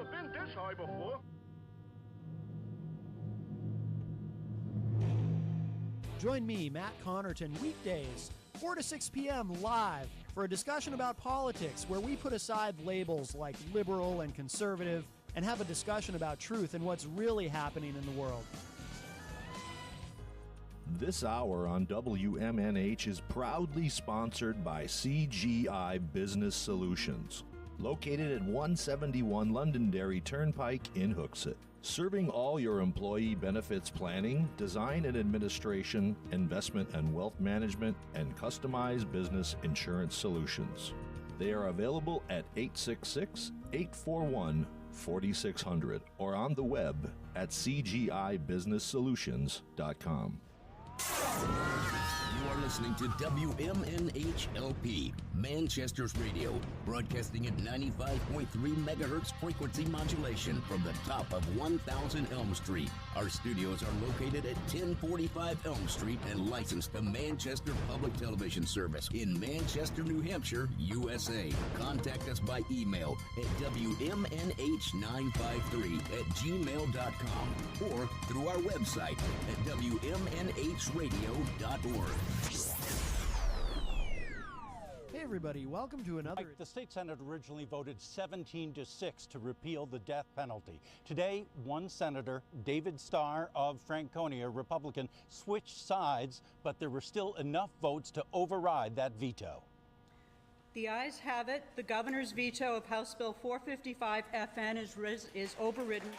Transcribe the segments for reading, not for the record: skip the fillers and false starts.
never been this high before. Join me, Matt Connarton, weekdays, 4 to 6 p.m. live for a discussion about politics where we put aside labels like liberal and conservative and have a discussion about truth and what's really happening in the world. This hour on WMNH is proudly sponsored by CGI Business Solutions, located at 171 Londonderry Turnpike in Hooksett. Serving all your employee benefits planning, design and administration, investment and wealth management, and customized business insurance solutions. They are available at 866-841-4600 or on the web at cgibusinesssolutions.com. You are listening to WMNH-LP, Manchester's radio, broadcasting at 95.3 megahertz frequency modulation from the top of 1000 Elm Street. Our studios are located at 1045 Elm Street and licensed to Manchester Public Television Service in Manchester, New Hampshire, USA. Contact us by email at WMNH953@gmail.com or through our website at WMNHradio.org. Hey everybody, welcome to another... The state Senate originally voted 17-6 to repeal the death penalty. Today, one senator, David Starr of Franconia, Republican, switched sides, but there were still enough votes to override that veto. The ayes have it. The governor's veto of House Bill 455 FN is overridden.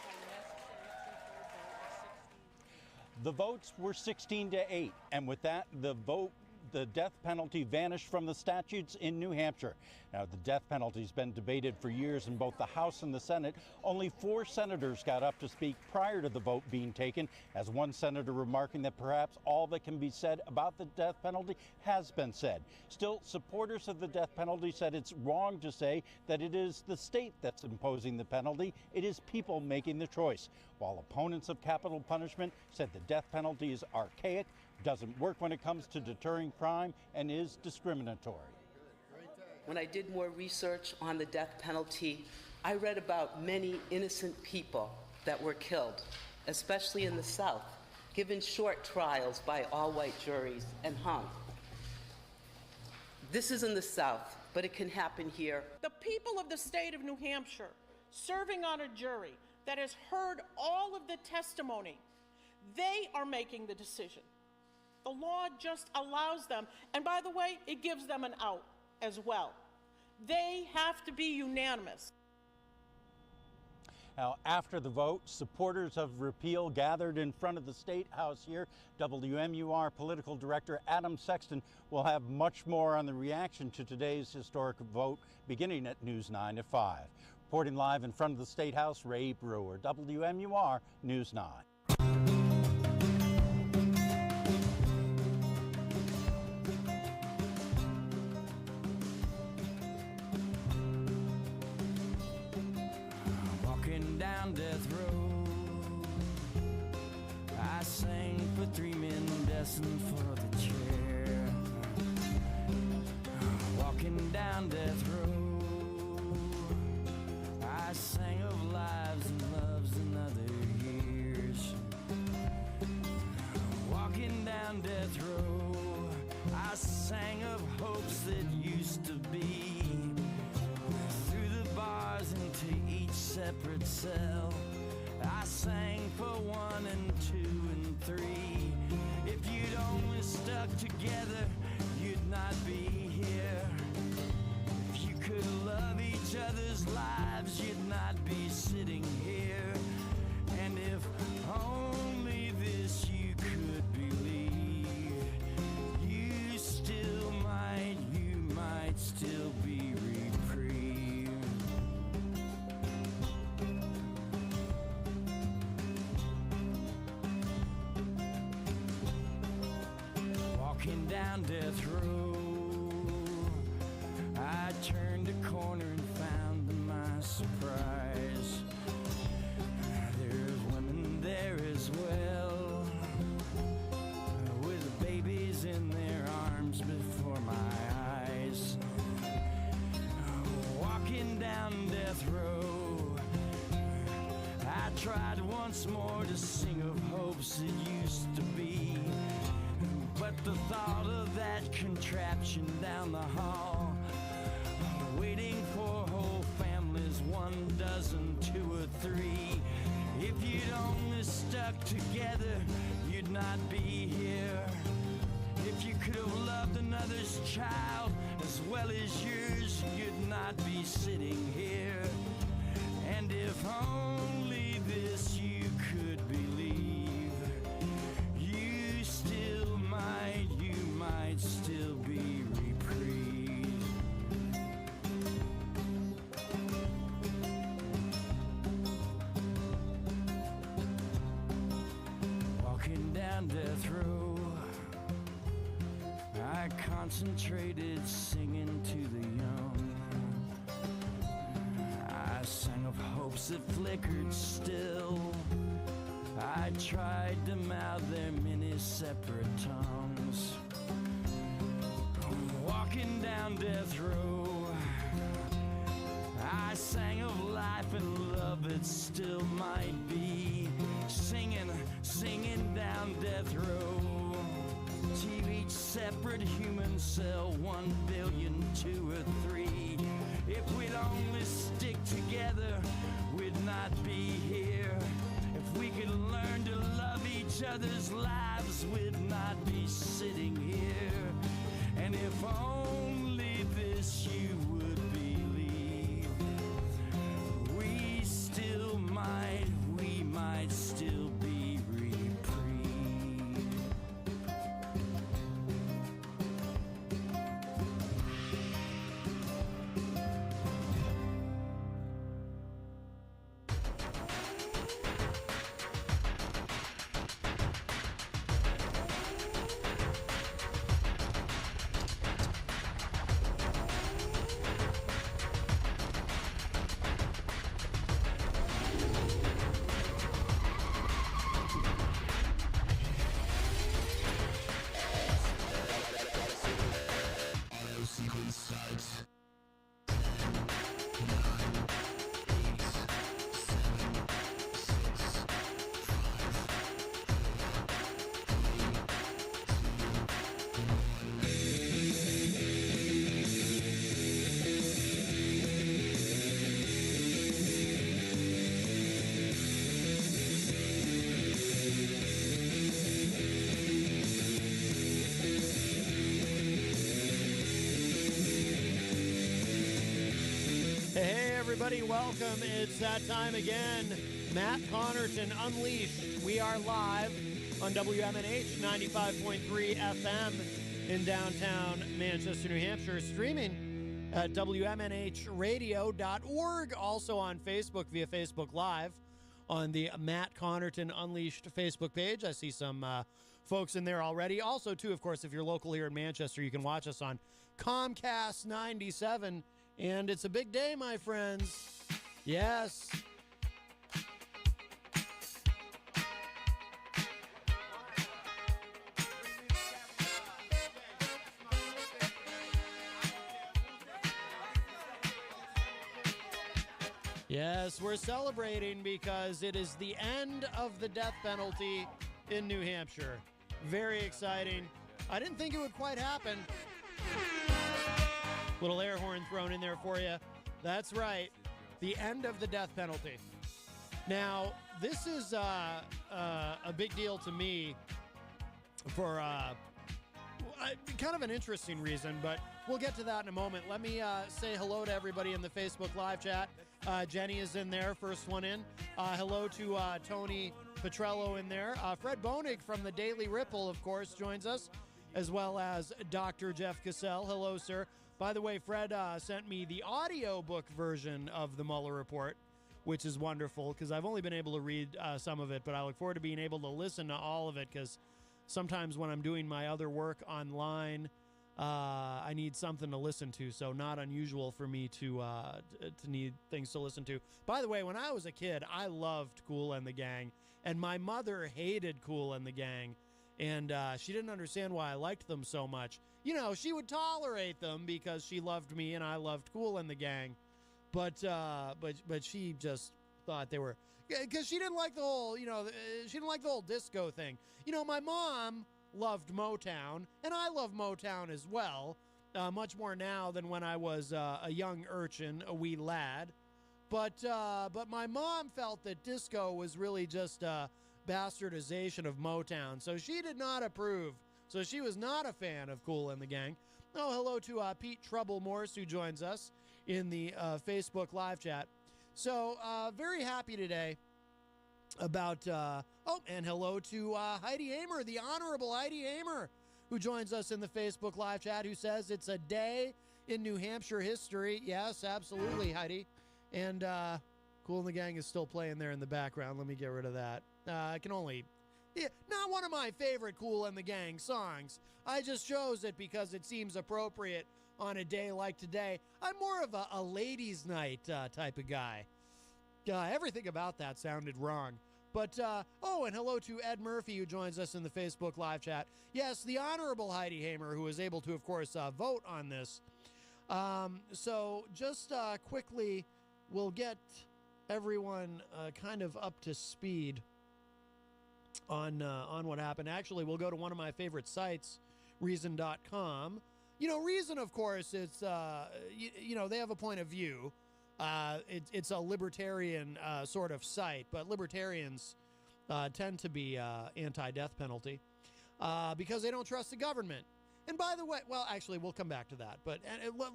The votes were 16-8, and with that, the death penalty vanished from the statutes in New Hampshire. Now, the death penalty has been debated for years in both the House and the Senate. Only 4 senators got up to speak prior to the vote being taken, as one senator remarking that perhaps all that can be said about the death penalty has been said. Still, supporters of the death penalty said it's wrong to say that it is the state that's imposing the penalty. It is people making the choice. While opponents of capital punishment said the death penalty is archaic, doesn't work when it comes to deterring crime, and is discriminatory. When I did more research on the death penalty, I read about many innocent people that were killed, especially in the South, given short trials by all-white juries and hung. This is in the South, but it can happen here. The people of the state of New Hampshire, serving on a jury that has heard all of the testimony, they are making the decision. The law just allows them, and by the way, it gives them an out as well. They have to be unanimous. Now, after the vote, supporters of repeal gathered in front of the State House here. WMUR political director Adam Sexton will have much more on the reaction to today's historic vote beginning at News 9 at 5. Reporting live in front of the State House, Ray Brewer, WMUR News 9. Down death row, I sang for 3 men destined for the chair. Walking down death row, I sang of lives and loves and other years. Walking down death row, I sang of hopes that used to be. Through the bars into each separate cell, I sang for 1 and 2 and 3. If you'd only stuck together, you'd not be here. If you could love each other's lives, you'd not be sitting here. And if only this you could believe, you might still be reprieved. Walking down death row, I turned a corner and found to my surprise, there's women there as well, with babies in their arms before my eyes. Walking down death row, tried once more to sing of hopes it used to be. But the thought of that contraption down the hall, waiting for whole families, 1 dozen, 2 or 3. If you'd only stuck together, you'd not be here. If you could have loved another's child as well as yours, you'd not be sitting here. And if only this you could believe, you might still be reprieved. Walking down death row, I concentrated singing to the young. I sang of hopes that flickered still. I tried to mouth their many separate tongues. Walking down death row, I sang of life and love that still might be. Singing down death row, to each separate human cell, 1 billion, 2 or 3. If we'd only stick together, we'd not be here. If we could learn to love each other's lives, we'd not be sitting here. And if only this you would believe, we might still be reprieved. Everybody, welcome. It's that time again. Matt Connarton Unleashed. We are live on WMNH 95.3 FM in downtown Manchester, New Hampshire, streaming at WMNHradio.org, also on Facebook via Facebook Live on the Matt Connarton Unleashed Facebook page. I see some folks in there already. Also, too, of course, if you're local here in Manchester, you can watch us on Comcast 97. And it's a big day, my friends. Yes. Yes, we're celebrating because it is the end of the death penalty in New Hampshire. Very exciting. I didn't think it would quite happen. Little air horn thrown in there for you. That's right. The end of the death penalty. Now, this is a big deal to me for kind of an interesting reason, but we'll get to that in a moment. Let me say hello to everybody in the Facebook Live chat. Jenny is in there, first one in. Hello to Tony Petrello in there. Fred Boenig from the Daily Ripple, of course, joins us, as well as Dr. Jeff Cassell. Hello, sir. By the way, Fred sent me the audiobook version of the Mueller Report, which is wonderful because I've only been able to read some of it, but I look forward to being able to listen to all of it because sometimes when I'm doing my other work online, I need something to listen to, so not unusual for me to need things to listen to. By the way, when I was a kid, I loved Kool and the Gang, and my mother hated Kool and the Gang, and she didn't understand why I liked them so much. You know, she would tolerate them because she loved me and I loved Kool and the Gang, but she just thought they were, because she didn't like the whole, she didn't like the whole disco thing. My mom loved Motown, and I love Motown as well, much more now than when I was a young urchin, a wee lad. But my mom felt that disco was really just a bastardization of Motown, so she did not approve. So she was not a fan of Kool and the Gang. Oh, hello to Pete Trouble Morse, who joins us in the Facebook live chat. So very happy today about, and hello to Heidi Hamer, the Honorable Heidi Hamer, who joins us in the Facebook live chat, who says it's a day in New Hampshire history. Yes, absolutely, Heidi. And Kool and the Gang is still playing there in the background. Let me get rid of that. I can only... Yeah, not one of my favorite Kool and the Gang songs. I just chose it because it seems appropriate on a day like today. I'm more of a ladies' night type of guy. Everything about that sounded wrong. But, and hello to Ed Murphy, who joins us in the Facebook live chat. Yes, the Honorable Heidi Hamer, who was able to, of course, vote on this. So just quickly, we'll get everyone kind of up to speed on what happened. Actually, we'll go to one of my favorite sites, Reason.com. Reason, of course, it's, they have a point of view. It's a libertarian sort of site, but libertarians tend to be anti-death penalty because they don't trust the government. And by the way, well, actually, we'll come back to that. But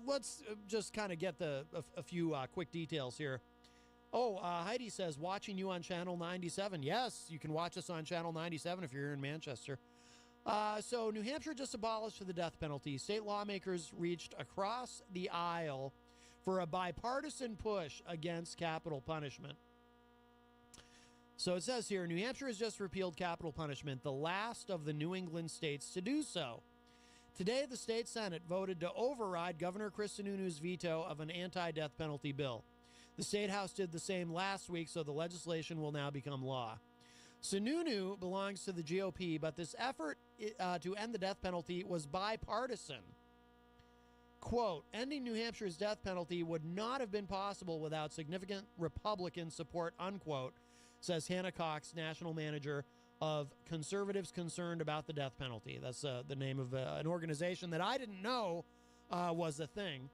let's just kind of get a few quick details here. Oh, Heidi says, watching you on Channel 97. Yes, you can watch us on Channel 97 if you're here in Manchester. So New Hampshire just abolished the death penalty. State lawmakers reached across the aisle for a bipartisan push against capital punishment. So it says here, New Hampshire has just repealed capital punishment, the last of the New England states to do so. Today, the state Senate voted to override Governor Chris Sununu's veto of an anti-death penalty bill. The State House did the same last week, so the legislation will now become law. Sununu belongs to the GOP, but this effort to end the death penalty was bipartisan. Quote, ending New Hampshire's death penalty would not have been possible without significant Republican support, unquote, says Hannah Cox, national manager of Conservatives Concerned About the Death Penalty. That's the name of an organization that I didn't know was a thing.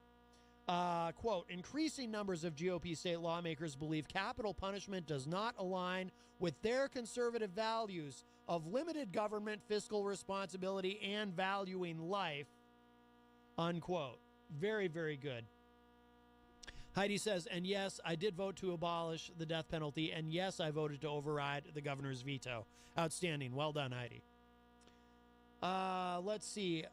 Quote, increasing numbers of GOP state lawmakers believe capital punishment does not align with their conservative values of limited government, fiscal responsibility, and valuing life, unquote. Very, very good. Heidi says, and yes, I did vote to abolish the death penalty, and yes, I voted to override the governor's veto. Outstanding. Well done, Heidi. Let's see.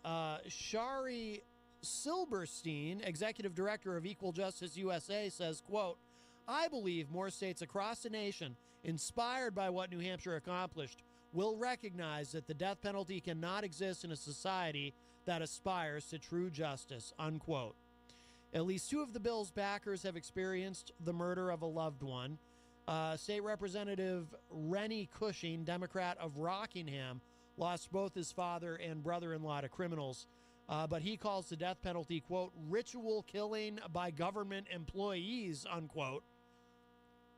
Shari Silberstein, executive director of Equal Justice USA, says, quote, I believe more states across the nation, inspired by what New Hampshire accomplished, will recognize that the death penalty cannot exist in a society that aspires to true justice, unquote. At least two of the bill's backers have experienced the murder of a loved one. State Representative Rennie Cushing, Democrat of Rockingham, lost both his father and brother-in-law to criminals. But he calls the death penalty, quote, ritual killing by government employees, unquote.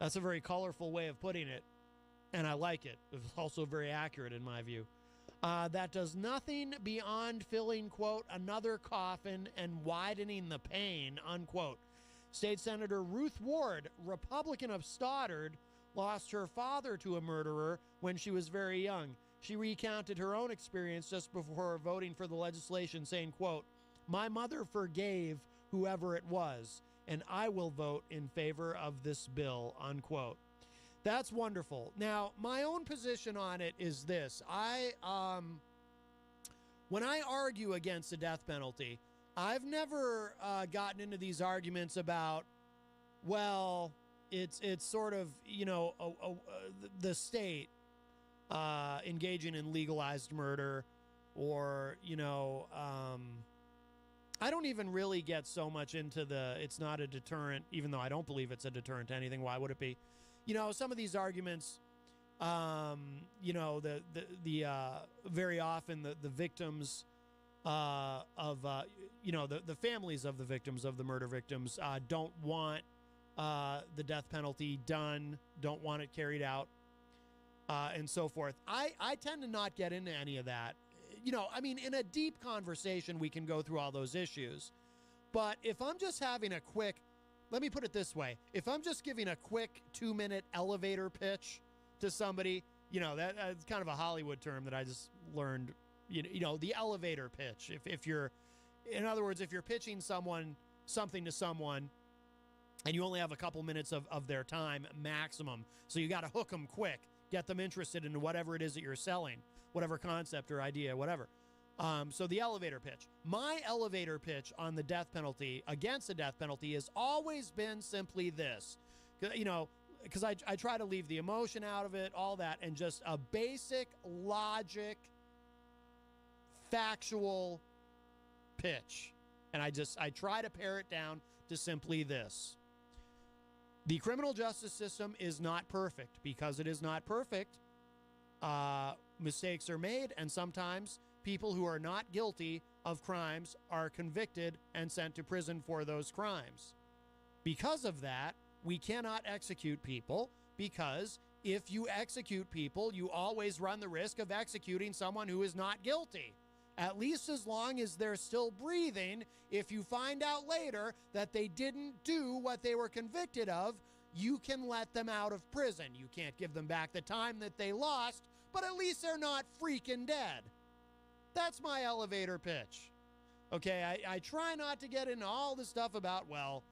That's a very colorful way of putting it, and I like it. It's also very accurate in my view. That does nothing beyond filling, quote, another coffin and widening the pain, unquote. State Senator Ruth Ward, Republican of Stoddard, lost her father to a murderer when she was very young. She recounted her own experience just before voting for the legislation, saying, quote, my mother forgave whoever it was, and I will vote in favor of this bill, unquote. That's wonderful. Now, my own position on it is this. When I argue against the death penalty, I've never gotten into these arguments about, well, it's sort of, the state engaging in legalized murder, or, I don't even really get so much into it's not a deterrent, even though I don't believe it's a deterrent to anything. Why would it be? Some of these arguments, the very often the victims of, the families of the victims, of the murder victims, don't want the death penalty done, don't want it carried out, and so forth. I tend to not get into any of that. You know, I mean, in a deep conversation, we can go through all those issues. But if I'm just having a quick, let me put it this way, if I'm just giving a quick 2-minute elevator pitch to somebody, you know, that's kind of a Hollywood term that I just learned, you know, the elevator pitch. If you're, in other words, if you're pitching something to someone, and you only have a couple minutes of their time maximum, so you got to hook them quick, get them interested in whatever it is that you're selling, whatever concept or idea, whatever. So the elevator pitch. My elevator pitch on the death penalty, against the death penalty, has always been simply this. You know, because I try to leave the emotion out of it, all that, and just a basic logic, factual pitch. And I try to pare it down to simply this. The criminal justice system is not perfect. Because it is not perfect, mistakes are made, and sometimes people who are not guilty of crimes are convicted and sent to prison for those crimes. Because of that, we cannot execute people, because if you execute people, you always run the risk of executing someone who is not guilty. At least as long as they're still breathing, if you find out later that they didn't do what they were convicted of, you can let them out of prison. You can't give them back the time that they lost, but at least they're not freaking dead. That's my elevator pitch. Okay, I try not to get into all the stuff about, well,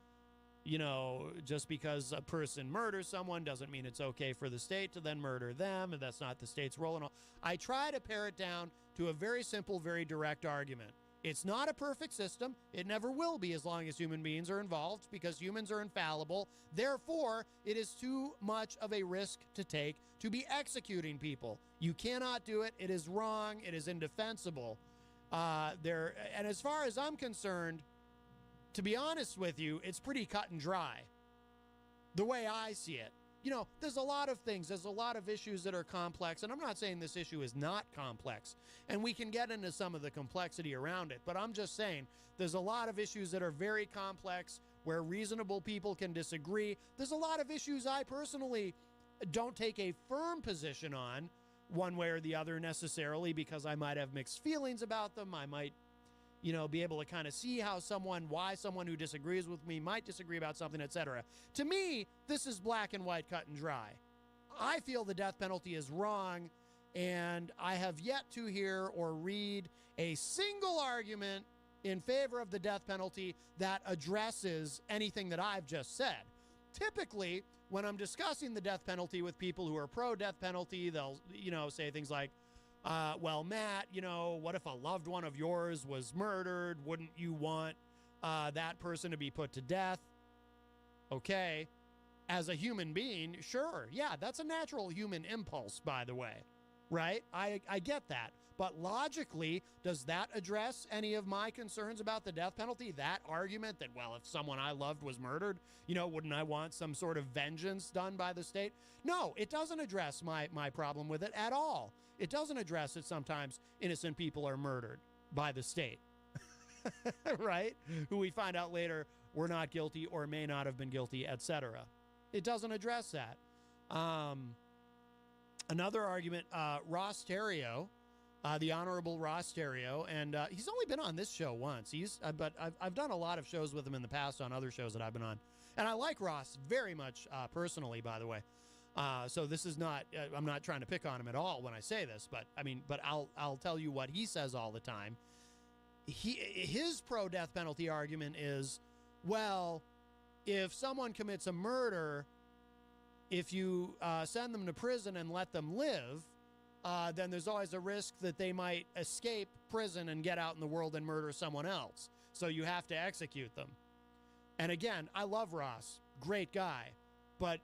you know, just because a person murders someone doesn't mean it's okay for the state to then murder them, and that's not the state's role and all. I try to pare it down to a very simple, very direct argument. It's not a perfect system. It never will be as long as human beings are involved, because humans are infallible. Therefore, it is too much of a risk to take to be executing people. You cannot do it. It is wrong. It is indefensible. And as far as I'm concerned, to be honest with you, it's pretty cut and dry, the way I see it. You know, there's a lot of things, there's a lot of issues that are complex, and I'm not saying this issue is not complex, and we can get into some of the complexity around it, but I'm just saying there's a lot of issues that are very complex where reasonable people can disagree. There's a lot of issues I personally don't take a firm position on one way or the other necessarily, because I might have mixed feelings about them. I might, you know, be able to kind of see why someone who disagrees with me might disagree about something, etc. To me, this is black and white, cut and dry. I feel the death penalty is wrong, and I have yet to hear or read a single argument in favor of the death penalty that addresses anything that I've just said. Typically, when I'm discussing the death penalty with people who are pro-death penalty, they'll, you know, say things like, well, Matt, you know, what if a loved one of yours was murdered? Wouldn't you want that person to be put to death? Okay. As a human being, sure. Yeah, that's a natural human impulse, by the way. Right? I get that. But logically, does that address any of my concerns about the death penalty? That argument that, well, if someone I loved was murdered, you know, wouldn't I want some sort of vengeance done by the state? No, it doesn't address my problem with it at all. It doesn't address that sometimes innocent people are murdered by the state, right? Who we find out later were not guilty or may not have been guilty, etc. It doesn't address that. Another argument, Ross Terrio, the Honorable Ross Terrio, and he's only been on this show once. But I've done a lot of shows with him in the past on other shows that I've been on. And I like Ross very much personally, by the way. So this is not, I'm not trying to pick on him at all when I say this, but I mean, but I'll tell you what he says all the time. His pro-death penalty argument is, well, if someone commits a murder, if you send them to prison and let them live, then there's always a risk that they might escape prison and get out in the world and murder someone else. So you have to execute them. And again, I love Ross, great guy, but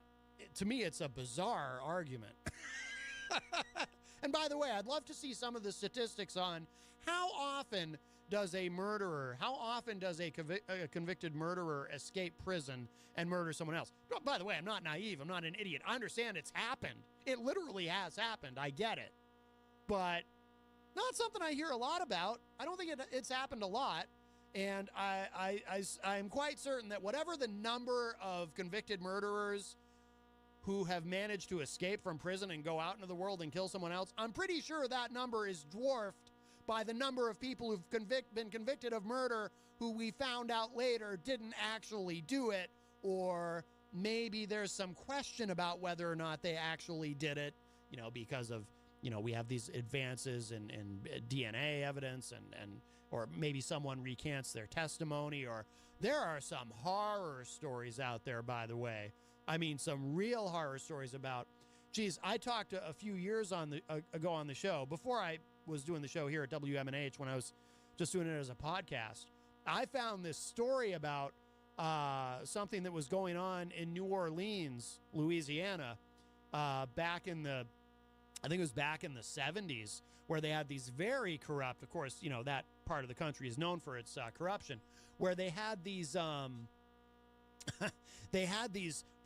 to me, it's a bizarre argument. And by the way, I'd love to see some of the statistics on how often does a convicted murderer escape prison and murder someone else. By the way, I'm not naive. I'm not an idiot. I understand it's happened. It literally has happened. I get it. But not something I hear a lot about. I don't think it's happened a lot. And I'm quite certain that whatever the number of convicted murderers who have managed to escape from prison and go out into the world and kill someone else, I'm pretty sure that number is dwarfed by the number of people who've been convicted of murder who we found out later didn't actually do it, or maybe there's some question about whether or not they actually did it, because of, we have these advances in DNA evidence and or maybe someone recants their testimony, or there are some horror stories out there, by the way. I mean, some real horror stories about, I talked a few years ago on the show, before I was doing the show here at WMNH, when I was just doing it as a podcast. I found this story about something that was going on in New Orleans, Louisiana, back in the 70s, where they had these very corrupt, of course, that part of the country is known for its corruption, where they had these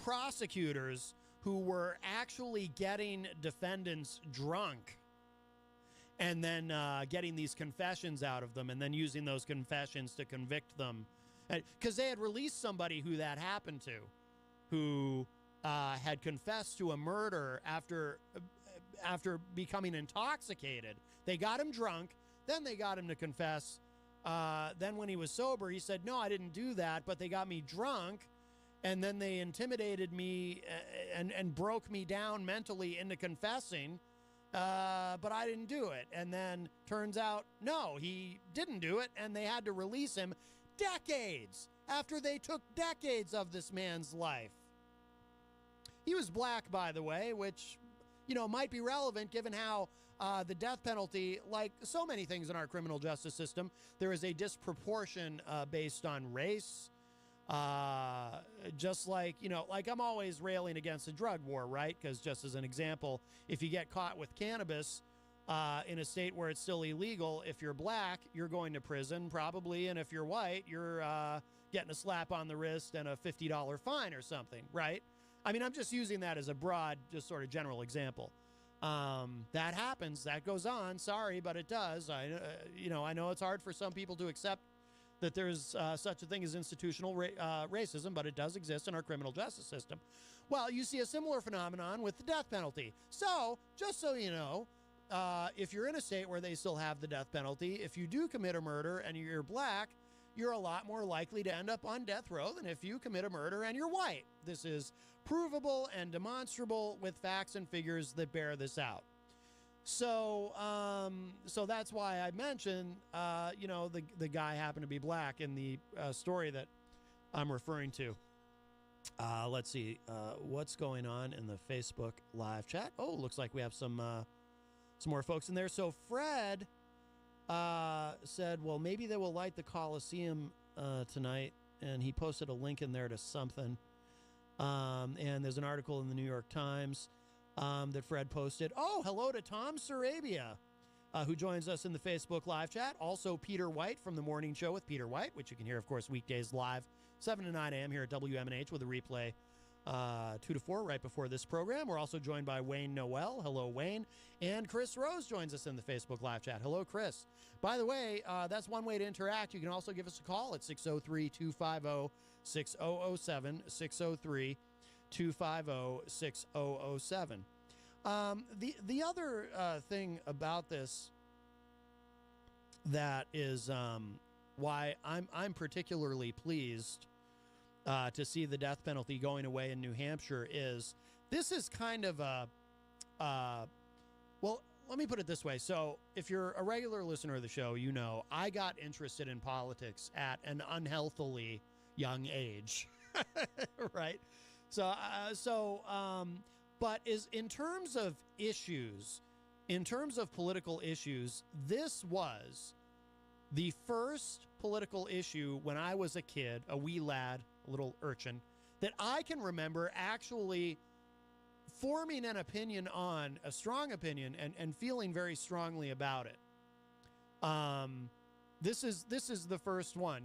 prosecutors who were actually getting defendants drunk and then getting these confessions out of them and then using those confessions to convict them. Because they had released somebody who that happened to, who had confessed to a murder after becoming intoxicated. They got him drunk, then they got him to confess. Then when he was sober, he said, no, I didn't do that, but they got me drunk, and then they intimidated me and broke me down mentally into confessing, but I didn't do it. And then turns out, no, he didn't do it, and they had to release him decades after they took decades of this man's life. He was black, by the way, which, might be relevant given how the death penalty, like so many things in our criminal justice system, there is a disproportion based on race. Just like, like I'm always railing against the drug war, right? Because just as an example, if you get caught with cannabis in a state where it's still illegal, if you're black, you're going to prison probably. And if you're white, you're getting a slap on the wrist and a $50 fine or something, right? I mean, I'm just using that as a broad, just sort of general example. That happens. That goes on. Sorry, but it does. I know it's hard for some people to accept that there's such a thing as institutional racism, but it does exist in our criminal justice system. Well, you see a similar phenomenon with the death penalty. So, just so you know, if you're in a state where they still have the death penalty, if you do commit a murder and you're black, you're a lot more likely to end up on death row than if you commit a murder and you're white. This is provable and demonstrable with facts and figures that bear this out. So that's why I mentioned, the guy happened to be black in the story that I'm referring to. Let's see, what's going on in the Facebook live chat. Oh, looks like we have some more folks in there. So Fred said, well, maybe they will light the Coliseum tonight, and he posted a link in there to something. And there's an article in the New York Times that Fred posted. Oh, hello to Tom Sarabia, who joins us in the Facebook live chat. Also, Peter White from The Morning Show with Peter White, which you can hear, of course, weekdays live, 7 to 9 a.m. here at WMNH with a replay 2 to 4 right before this program. We're also joined by Wayne Noel. Hello, Wayne. And Chris Rose joins us in the Facebook live chat. Hello, Chris. By the way, that's one way to interact. You can also give us a call at 603-250-6007, 603-250-6007. The other thing about this that is why I'm particularly pleased to see the death penalty going away in New Hampshire is this is kind of well, let me put it this way. So if you're a regular listener of the show, you know I got interested in politics at an unhealthily young age, right? But in terms of issues, in terms of political issues, this was the first political issue when I was a kid, a wee lad, a little urchin, that I can remember actually forming an opinion on, a strong opinion, and feeling very strongly about it. This is the first one.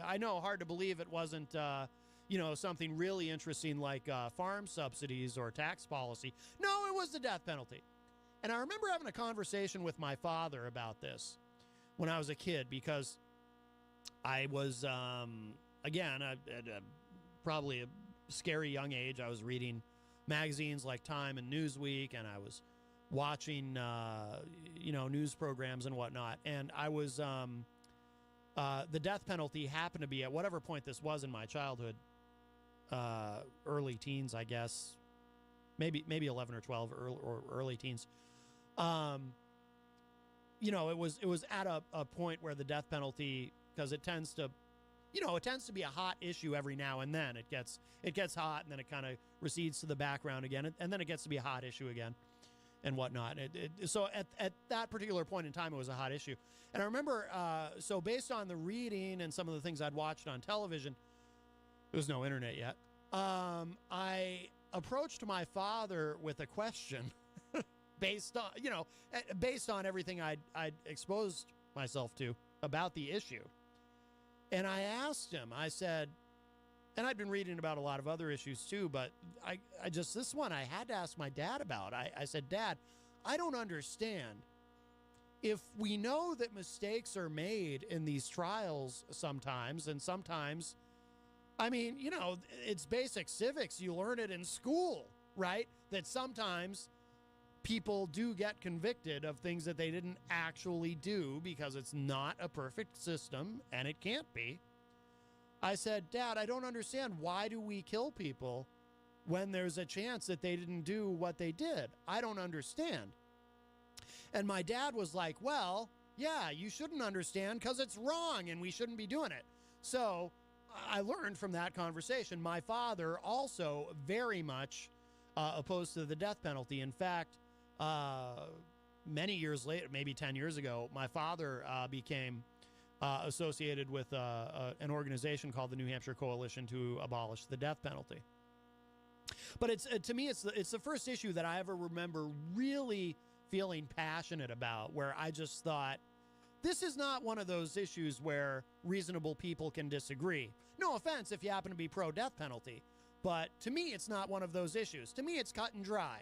I know, hard to believe it wasn't something really interesting like farm subsidies or tax policy. No, it was the death penalty. And I remember having a conversation with my father about this when I was a kid, because I was, again, at probably a scary young age. I was reading magazines like Time and Newsweek, and I was watching, news programs and whatnot. And I was, the death penalty happened to be at whatever point this was in my childhood, early teens, I guess, maybe 11 or 12, or early teens. It was at a point where the death penalty, because it tends to be a hot issue every now and then. It gets hot, and then it kind of recedes to the background again, and then it gets to be a hot issue again, and whatnot. So at that particular point in time, it was a hot issue. And I remember, so based on the reading and some of the things I'd watched on television, there was no internet yet. I approached my father with a question based on everything I'd exposed myself to about the issue. And I asked him, I said, and I'd been reading about a lot of other issues too, but this one I had to ask my dad about. I said, Dad, I don't understand. If we know that mistakes are made in these trials sometimes, and sometimes, it's basic civics. You learn it in school, right? That sometimes people do get convicted of things that they didn't actually do because it's not a perfect system, and it can't be. I said, Dad, I don't understand. Why do we kill people when there's a chance that they didn't do what they did? I don't understand. And my dad was like, well, yeah, you shouldn't understand because it's wrong and we shouldn't be doing it. So I learned from that conversation. My father also very much opposed to the death penalty. In fact, many years later, maybe 10 years ago, my father became associated with an organization called the New Hampshire Coalition to Abolish the Death Penalty. But to me, it's the first issue that I ever remember really feeling passionate about, where I just thought, this is not one of those issues where reasonable people can disagree. No offense if you happen to be pro-death penalty, but to me, it's not one of those issues. To me, it's cut and dry.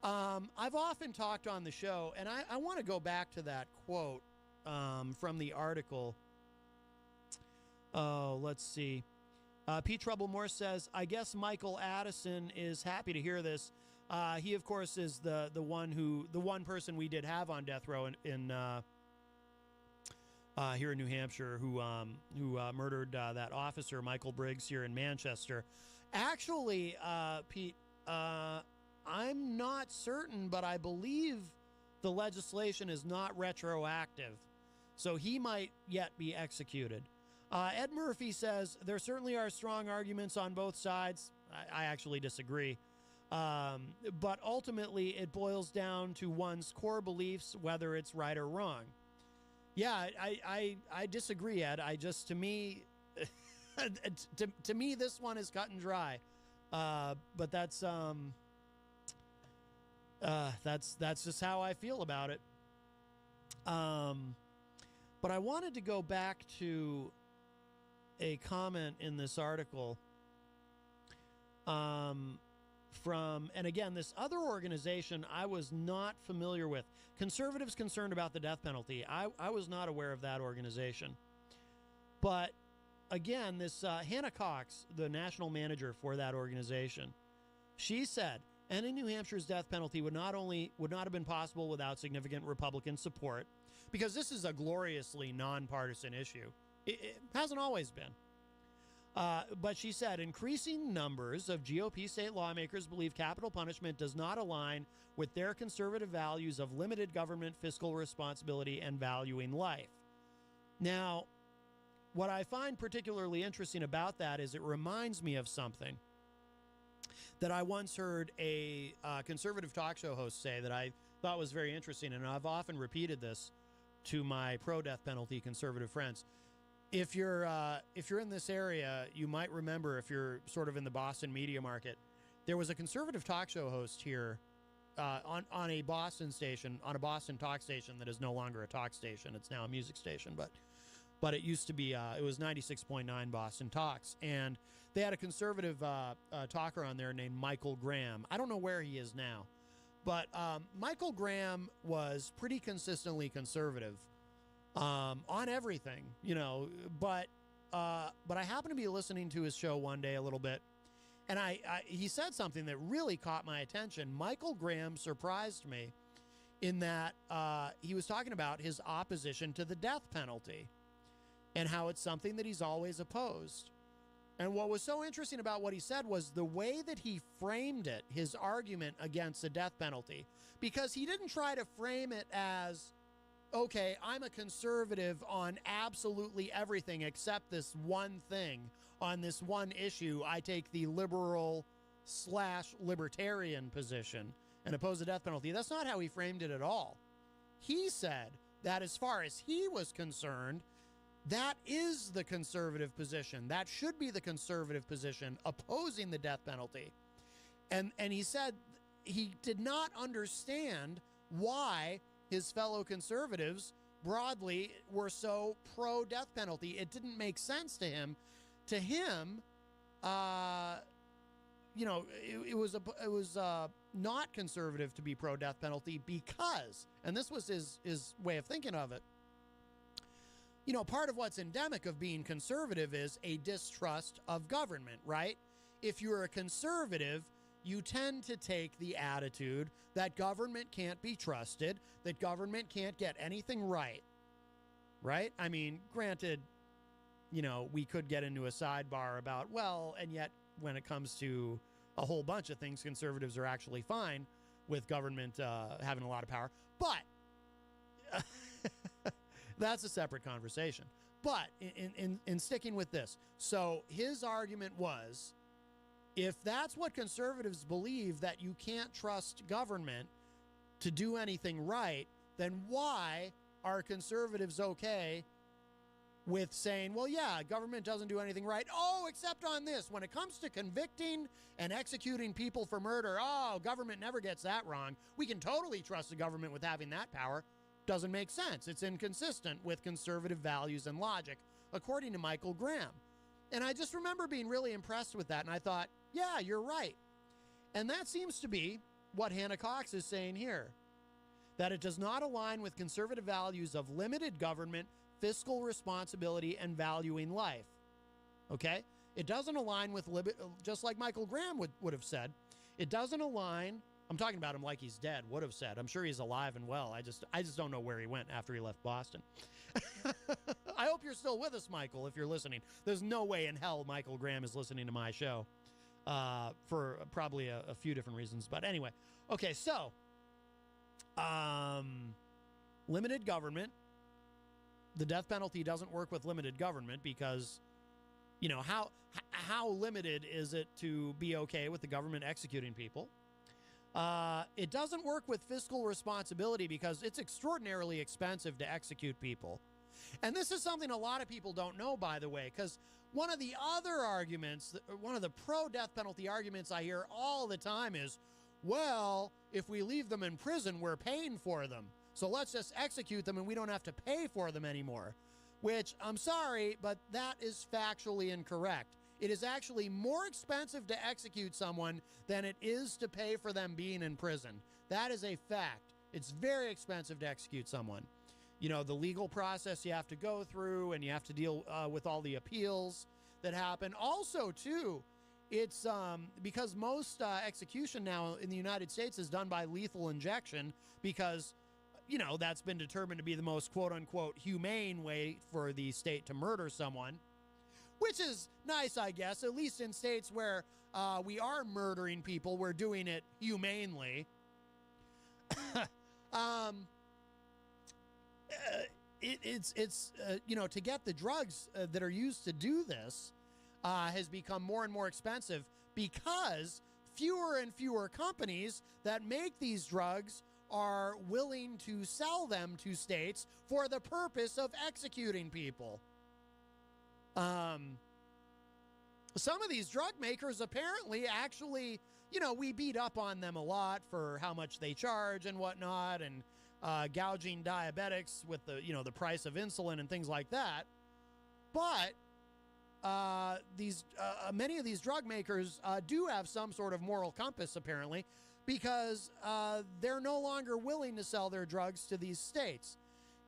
I've often talked on the show, and I want to go back to that quote from the article. Oh, let's see. Pete Troublemore says, I guess Michael Addison is happy to hear this. He, of course, is the one person we did have on death row in here in New Hampshire who murdered that officer, Michael Briggs, here in Manchester. Actually, Pete, I'm not certain, but I believe the legislation is not retroactive, so he might yet be executed. Ed Murphy says, there certainly are strong arguments on both sides. I actually disagree. But ultimately, it boils down to one's core beliefs, whether it's right or wrong. Yeah, I disagree, Ed. To me, to me, this one is cut and dry. But that's just how I feel about it. But I wanted to go back to a comment in this article and again, this other organization I was not familiar with. Conservatives Concerned About the Death Penalty. I was not aware of that organization. But again, this Hannah Cox, the national manager for that organization, she said, ending New Hampshire's death penalty would not have been possible without significant Republican support, because this is a gloriously nonpartisan issue. It hasn't always been. But she said, increasing numbers of GOP state lawmakers believe capital punishment does not align with their conservative values of limited government, fiscal responsibility, and valuing life. Now, what I find particularly interesting about that is it reminds me of something that I once heard a conservative talk show host say that I thought was very interesting, and I've often repeated this to my pro-death penalty conservative friends. If you're in this area, you might remember, if you're sort of in the Boston media market, there was a conservative talk show host here on a Boston station, on a Boston talk station that is no longer a talk station. It's now a music station, but it used to be, it was 96.9 Boston Talks. And they had a conservative talker on there named Michael Graham. I don't know where he is now, but Michael Graham was pretty consistently conservative on everything, you know. But I happened to be listening to his show one day a little bit, and he said something that really caught my attention. Michael Graham surprised me in that he was talking about his opposition to the death penalty and how it's something that he's always opposed. And what was so interesting about what he said was the way that he framed it, his argument against the death penalty, because he didn't try to frame it as, okay, I'm a conservative on absolutely everything except this one thing. On this one issue, I take the liberal/libertarian position and oppose the death penalty. That's not how he framed it at all. He said that as far as he was concerned, that is the conservative position. That should be the conservative position, opposing the death penalty. And he said he did not understand why his fellow conservatives broadly were so pro-death penalty. It didn't make sense to him. To him, you know, it was not conservative to be pro-death penalty because, and this was his way of thinking of it, you know, part of what's endemic of being conservative is a distrust of government, right? If you're a conservative, you tend to take the attitude that government can't be trusted, that government can't get anything right, right? I mean, granted, you know, we could get into a sidebar about, well, and yet when it comes to a whole bunch of things, conservatives are actually fine with government having a lot of power. But that's a separate conversation. But in sticking with this, so his argument was, if that's what conservatives believe, that you can't trust government to do anything right, then why are conservatives okay with saying, well, yeah, government doesn't do anything right. Oh, except on this. When it comes to convicting and executing people for murder, oh, government never gets that wrong. We can totally trust the government with having that power. Doesn't make sense. It's inconsistent with conservative values and logic, according to Michael Graham. And I just remember being really impressed with that, and I thought, yeah, you're right. And that seems to be what Hannah Cox is saying here, that it does not align with conservative values of limited government, fiscal responsibility, and valuing life. Okay? It doesn't align with, just like Michael Graham would have said, it doesn't align. I'm talking about him like he's dead, would have said. I'm sure he's alive and well. I just don't know where he went after he left Boston. I hope you're still with us, Michael, if you're listening. There's no way in hell Michael Graham is listening to my show for probably a few different reasons. But anyway, okay, so limited government. The death penalty doesn't work with limited government because, you know, how limited is it to be okay with the government executing people? It doesn't work with fiscal responsibility because it's extraordinarily expensive to execute people. And this is something a lot of people don't know, by the way, because one of the other arguments, one of the pro-death penalty arguments I hear all the time is, well, if we leave them in prison, we're paying for them. So let's just execute them and we don't have to pay for them anymore. Which, I'm sorry, but that is factually incorrect. It is actually more expensive to execute someone than it is to pay for them being in prison. That is a fact. It's very expensive to execute someone. You know, the legal process you have to go through, and you have to deal with all the appeals that happen. Also, too, it's because most execution now in the United States is done by lethal injection because, you know, that's been determined to be the most quote-unquote humane way for the state to murder someone. Which is nice, I guess, at least in states where we are murdering people, we're doing it humanely. It's you know, to get the drugs that are used to do this has become more and more expensive because fewer and fewer companies that make these drugs are willing to sell them to states for the purpose of executing people. Some of these drug makers apparently actually, you know, we beat up on them a lot for how much they charge and whatnot, and gouging diabetics with the, you know, the price of insulin and things like that. But many of these drug makers do have some sort of moral compass, apparently, because they're no longer willing to sell their drugs to these states.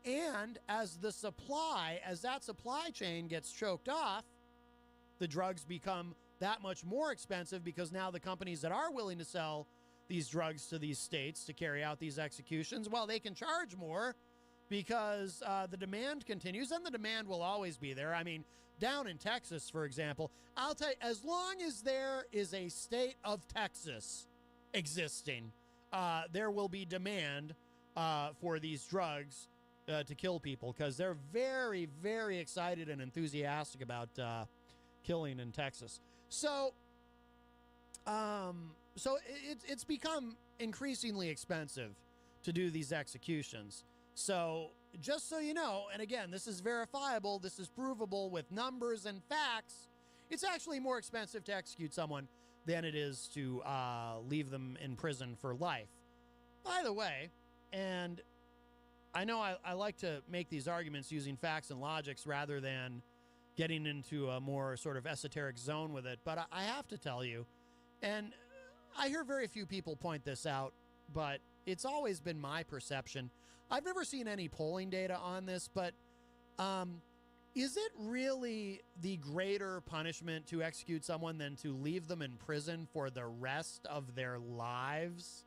And as that supply chain gets choked off, the drugs become that much more expensive because now the companies that are willing to sell these drugs to these states to carry out these executions, well, they can charge more because the demand continues, and the demand will always be there. I mean, down in Texas, for example, I'll tell you, as long as there is a state of Texas existing, there will be demand for these drugs to kill people, because they're very, very excited and enthusiastic about killing in Texas. So it's become increasingly expensive to do these executions. So just so you know, and again, this is verifiable, this is provable with numbers and facts, it's actually more expensive to execute someone than it is to leave them in prison for life. By the way, and I know I like to make these arguments using facts and logics rather than getting into a more sort of esoteric zone with it, but I have to tell you, and I hear very few people point this out, but it's always been my perception. I've never seen any polling data on this, but is it really the greater punishment to execute someone than to leave them in prison for the rest of their lives?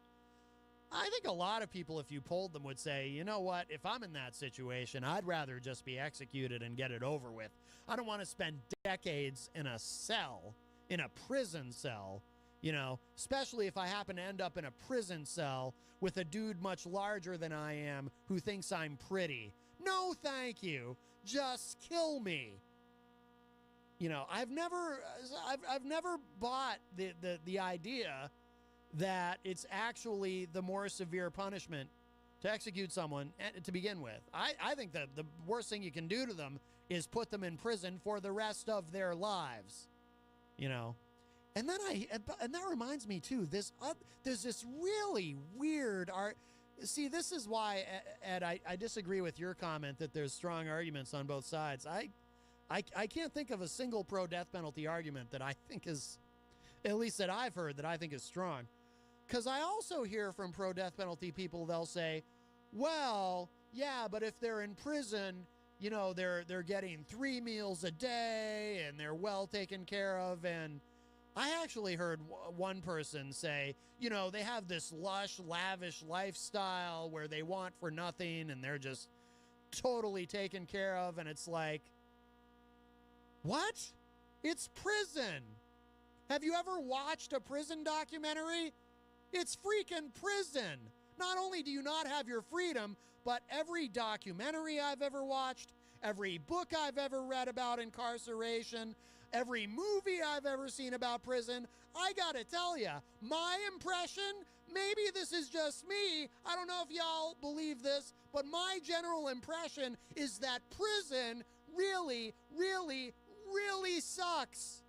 I think a lot of people, if you polled them, would say, you know what, if I'm in that situation, I'd rather just be executed and get it over with. I don't want to spend decades in a cell, in a prison cell, you know, especially if I happen to end up in a prison cell with a dude much larger than I am who thinks I'm pretty. No, thank you. Just kill me. You know, I've never bought the idea that it's actually the more severe punishment to execute someone to begin with. I think that the worst thing you can do to them is put them in prison for the rest of their lives, you know. And then and that reminds me too, there's this really weird see, this is why, Ed, I disagree with your comment that there's strong arguments on both sides. I can't think of a single pro-death penalty argument that I think is, at least that I've heard, that I think is strong. Because I also hear from pro-death penalty people, they'll say, well, yeah, but if they're in prison, you know, they're getting 3 meals a day and they're well taken care of. And I actually heard one person say, you know, they have this lush, lavish lifestyle where they want for nothing and they're just totally taken care of. And it's like, what? It's prison. Have you ever watched a prison documentary? It's freaking prison. Not only do you not have your freedom, but every documentary I've ever watched, every book I've ever read about incarceration, every movie I've ever seen about prison, I gotta tell you, my impression, maybe this is just me, I don't know if y'all believe this, but my general impression is that prison really, really, really sucks.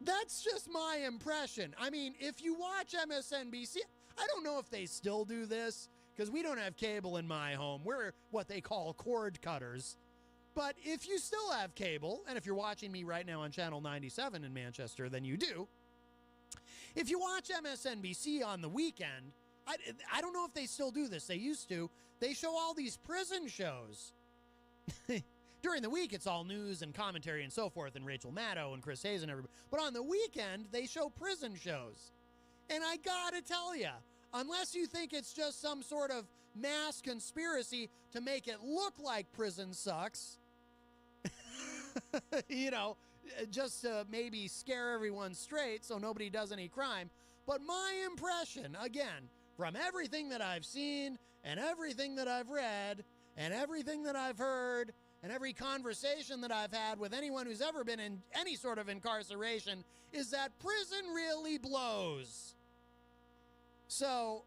That's just my impression. I mean, if you watch MSNBC, I don't know if they still do this, because we don't have cable in my home. We're what they call cord cutters. But if you still have cable, and if you're watching me right now on Channel 97 in Manchester, then you do. If you watch MSNBC on the weekend, I don't know if they still do this. They used to. They show all these prison shows. During the week, it's all news and commentary and so forth, and Rachel Maddow and Chris Hayes and everybody. But on the weekend, they show prison shows. And I gotta tell you, unless you think it's just some sort of mass conspiracy to make it look like prison sucks, you know, just to maybe scare everyone straight so nobody does any crime. But my impression, again, from everything that I've seen and everything that I've read and everything that I've heard and every conversation that I've had with anyone who's ever been in any sort of incarceration, is that prison really blows. So,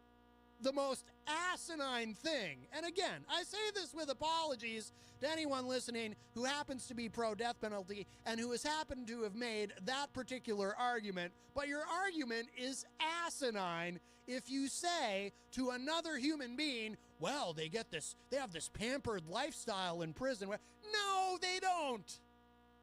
the most asinine thing, and again, I say this with apologies to anyone listening who happens to be pro-death penalty and who has happened to have made that particular argument, but your argument is asinine if you say to another human being, well, they have this pampered lifestyle in prison. No, they don't.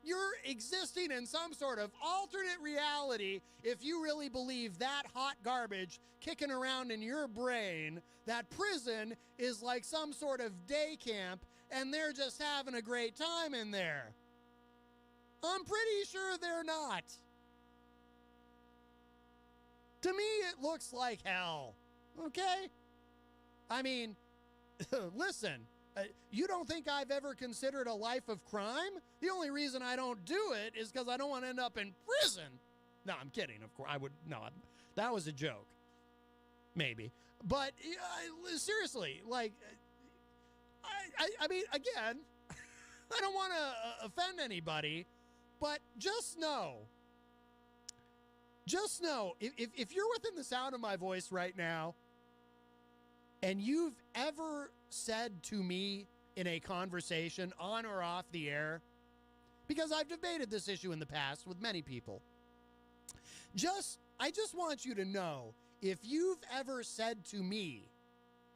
you're existing in some sort of alternate reality if you really believe that hot garbage kicking around in your brain, that prison is like some sort of day camp and they're just having a great time in there. I'm pretty sure they're not. To me, it looks like hell. Okay? I mean, listen, you don't think I've ever considered a life of crime? The only reason I don't do it is because I don't want to end up in prison. No, I'm kidding, of course. That was a joke. Maybe. But seriously, like, I mean, again, I don't want to offend anybody, but just know, if you're within the sound of my voice right now, and you've ever said to me in a conversation on or off the air, because I've debated this issue in the past with many people, I just want you to know, if you've ever said to me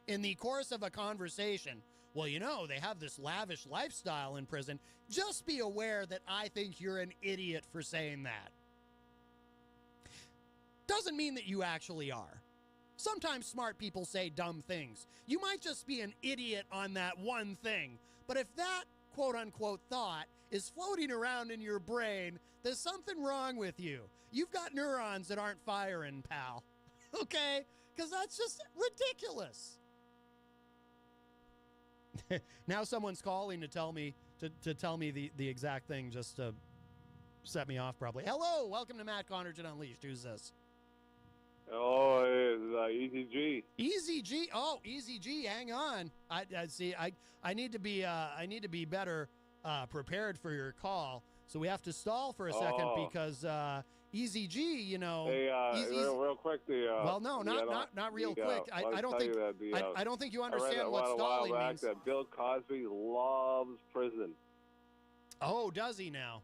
in the course of a conversation, well, you know, they have this lavish lifestyle in prison, just be aware that I think you're an idiot for saying that. Doesn't mean that you actually are. Sometimes smart people say dumb things. You might just be an idiot on that one thing. But if that quote-unquote thought is floating around in your brain, there's something wrong with you. You've got neurons that aren't firing, pal. Okay? Because that's just ridiculous. Now someone's calling to tell me the exact thing just to set me off probably. Hello, welcome to Matt Connarton Unleashed. Who's this? Oh, it's Easy G. Easy G. Oh, Easy G. Hang on. I see. I need to be better prepared for your call. So we have to stall for a second because Easy G. You know. Hey, real quick. Well, no, not real quick. I don't think. I don't think you understand what stalling means. That Bill Cosby loves prison. Oh, does he now?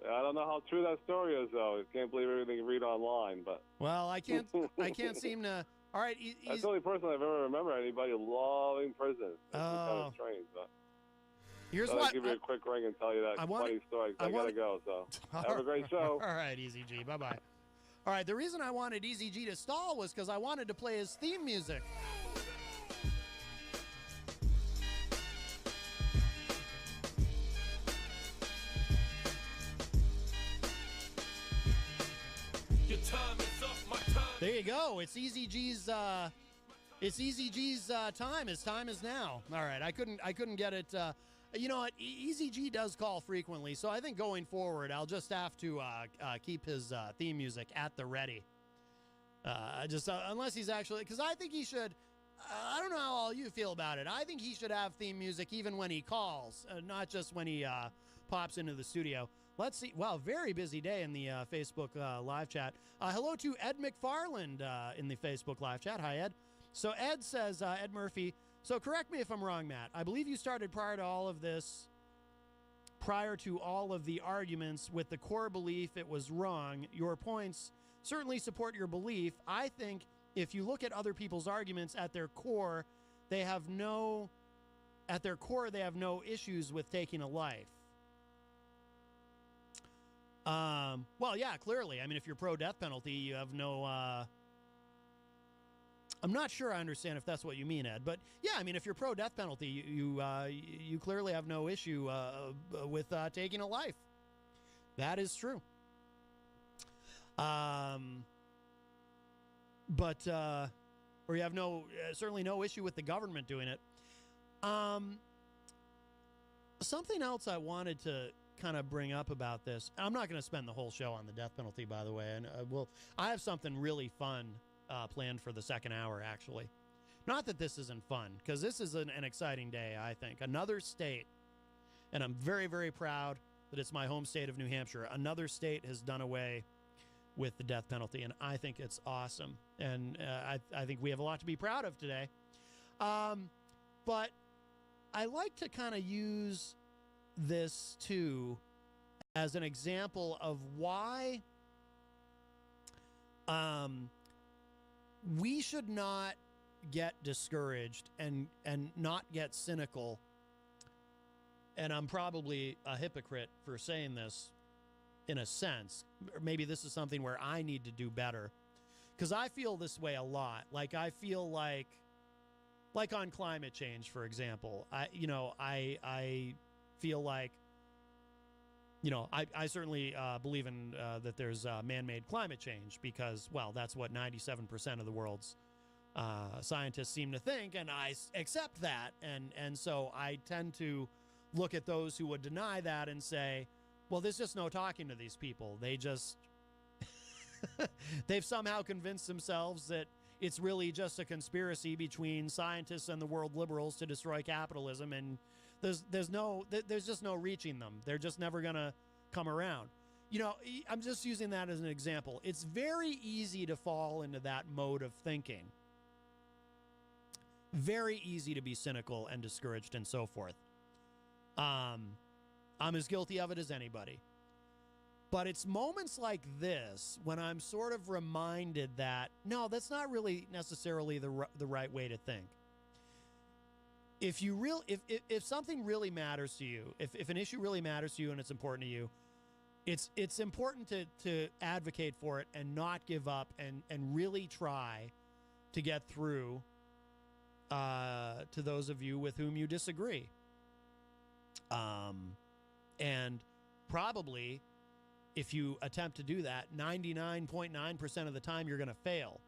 I don't know how true that story is, though. I can't believe everything you read online, but. Well, I can't seem to. All right, that's the only person I've ever remembered anybody loving prison. It's kind of strange, but. Here's I'll give you a quick ring and tell you that funny story. I gotta go, so have a great show. All right, Easy G. Bye-bye. All right, the reason I wanted Easy G to stall was because I wanted to play his theme music. There you go. It's Easy G's. It's Easy G's time. His time is now. All right. I couldn't get it. You know what? Easy G does call frequently, so I think going forward, I'll just have to keep his theme music at the ready. Unless he's actually, because I think he should. I don't know how all you feel about it. I think he should have theme music even when he calls, not just when he pops into the studio. Let's see. Wow, very busy day in the Facebook live chat. Hello to Ed McFarland in the Facebook live chat. Hi, Ed. So Ed says, Ed Murphy, so correct me if I'm wrong, Matt. I believe you started prior to all of the arguments with the core belief it was wrong. Your points certainly support your belief. I think if you look at other people's arguments at their core, they have no issues with taking a life. Well, yeah, clearly. I mean, if you're pro-death penalty, you have no, I'm not sure I understand if that's what you mean, Ed, but yeah, I mean, if you're pro-death penalty, you clearly have no issue, with, taking a life. That is true. Or you have certainly no issue with the government doing it. Something else I wanted to kind of bring up about this. I'm not going to spend the whole show on the death penalty, by the way, and I have something really fun planned for the second hour, actually. Not that this isn't fun, because this is an exciting day, I think. Another state, and I'm very, very proud that it's my home state of New Hampshire. Another state has done away with the death penalty, and I think it's awesome. And I think we have a lot to be proud of today. But I like to kind of use this too as an example of why we should not get discouraged and not get cynical and I'm probably a hypocrite for saying this in a sense. Maybe this is something where I need to do better, because I feel this way a lot. Like, I feel like on climate change, for example, I feel like, I certainly believe in that there's man-made climate change, because, well, that's what 97% of the world's scientists seem to think, and I accept that. And so I tend to look at those who would deny that and say, well, there's just no talking to these people. They just, they've somehow convinced themselves that it's really just a conspiracy between scientists and the world liberals to destroy capitalism, and there's just no reaching them. They're just never going to come around. I'm just using that as an example. It's very easy to fall into that mode of thinking. Very easy to be cynical and discouraged and so forth. I'm as guilty of it as anybody. But it's moments like this when I'm sort of reminded that, no, that's not really necessarily the right way to think. If something really matters to you, if an issue really matters to you and it's important to you, it's important to advocate for it and not give up and really try to get through to those of you with whom you disagree. And probably, if you attempt to do that, 99.9% of the time you're going to fail.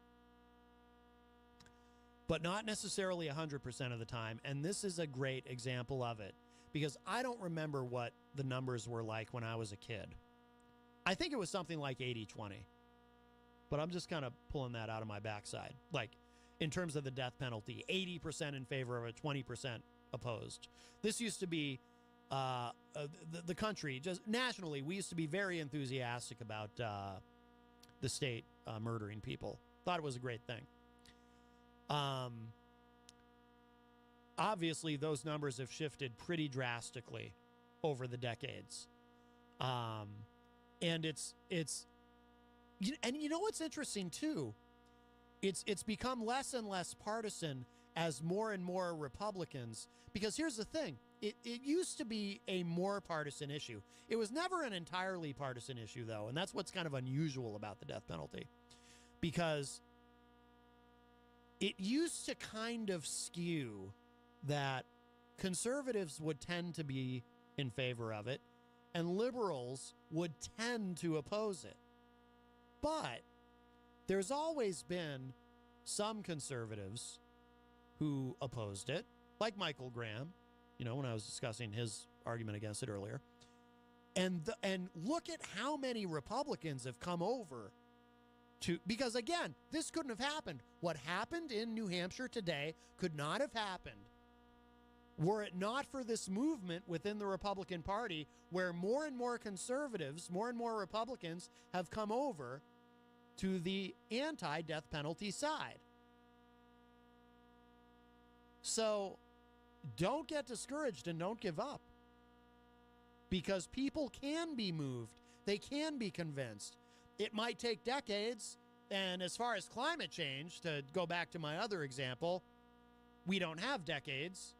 But not necessarily 100% of the time. And this is a great example of it, because I don't remember what the numbers were like when I was a kid. I think it was something like 80-20. But I'm just kind of pulling that out of my backside. Like, in terms of the death penalty, 80% in favor of it, 20% opposed. This used to be the country, just nationally, we used to be very enthusiastic about the state murdering people. Thought it was a great thing. Obviously, those numbers have shifted pretty drastically over the decades. And it's what's interesting too? It's become less and less partisan as more and more Republicans, because here's the thing. It used to be a more partisan issue. It was never an entirely partisan issue, though, and that's what's kind of unusual about the death penalty, because it used to kind of skew that conservatives would tend to be in favor of it, and liberals would tend to oppose it. But there's always been some conservatives who opposed it, like Michael Graham, when I was discussing his argument against it earlier. And look at how many Republicans have come over to, because again, this couldn't have happened. What happened in New Hampshire today could not have happened were it not for this movement within the Republican Party, where more and more conservatives, more and more Republicans have come over to the anti-death penalty side. So don't get discouraged and don't give up, because people can be moved. They can be convinced. It might take decades. And as far as climate change, to go back to my other example, we don't have decades,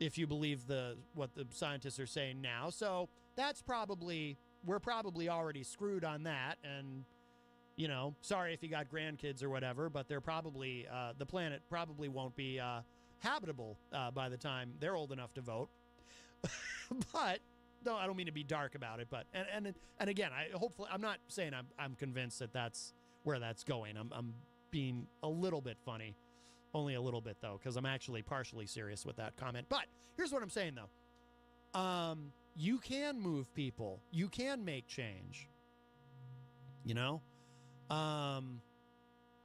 if you believe what the scientists are saying now. So we're probably already screwed on that. And, sorry if you got grandkids or whatever, but they're probably, the planet probably won't be habitable by the time they're old enough to vote. But no, I don't mean to be dark about it, but and again, I'm not saying I'm convinced that that's where that's going. I'm being a little bit funny, only a little bit though, because I'm actually partially serious with that comment. But here's what I'm saying though: you can move people, you can make change.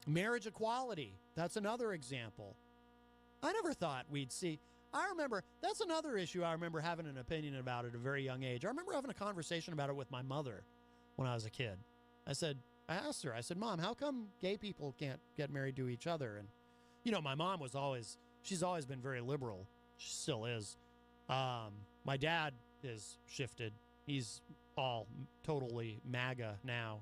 Marriage equality, that's another example. I never thought we'd see. I remember, that's another issue I remember having an opinion about at a very young age. I remember having a conversation about it with my mother when I was a kid. I asked her, Mom, how come gay people can't get married to each other? And, my mom she's always been very liberal. She still is. My dad has shifted. He's all totally MAGA now,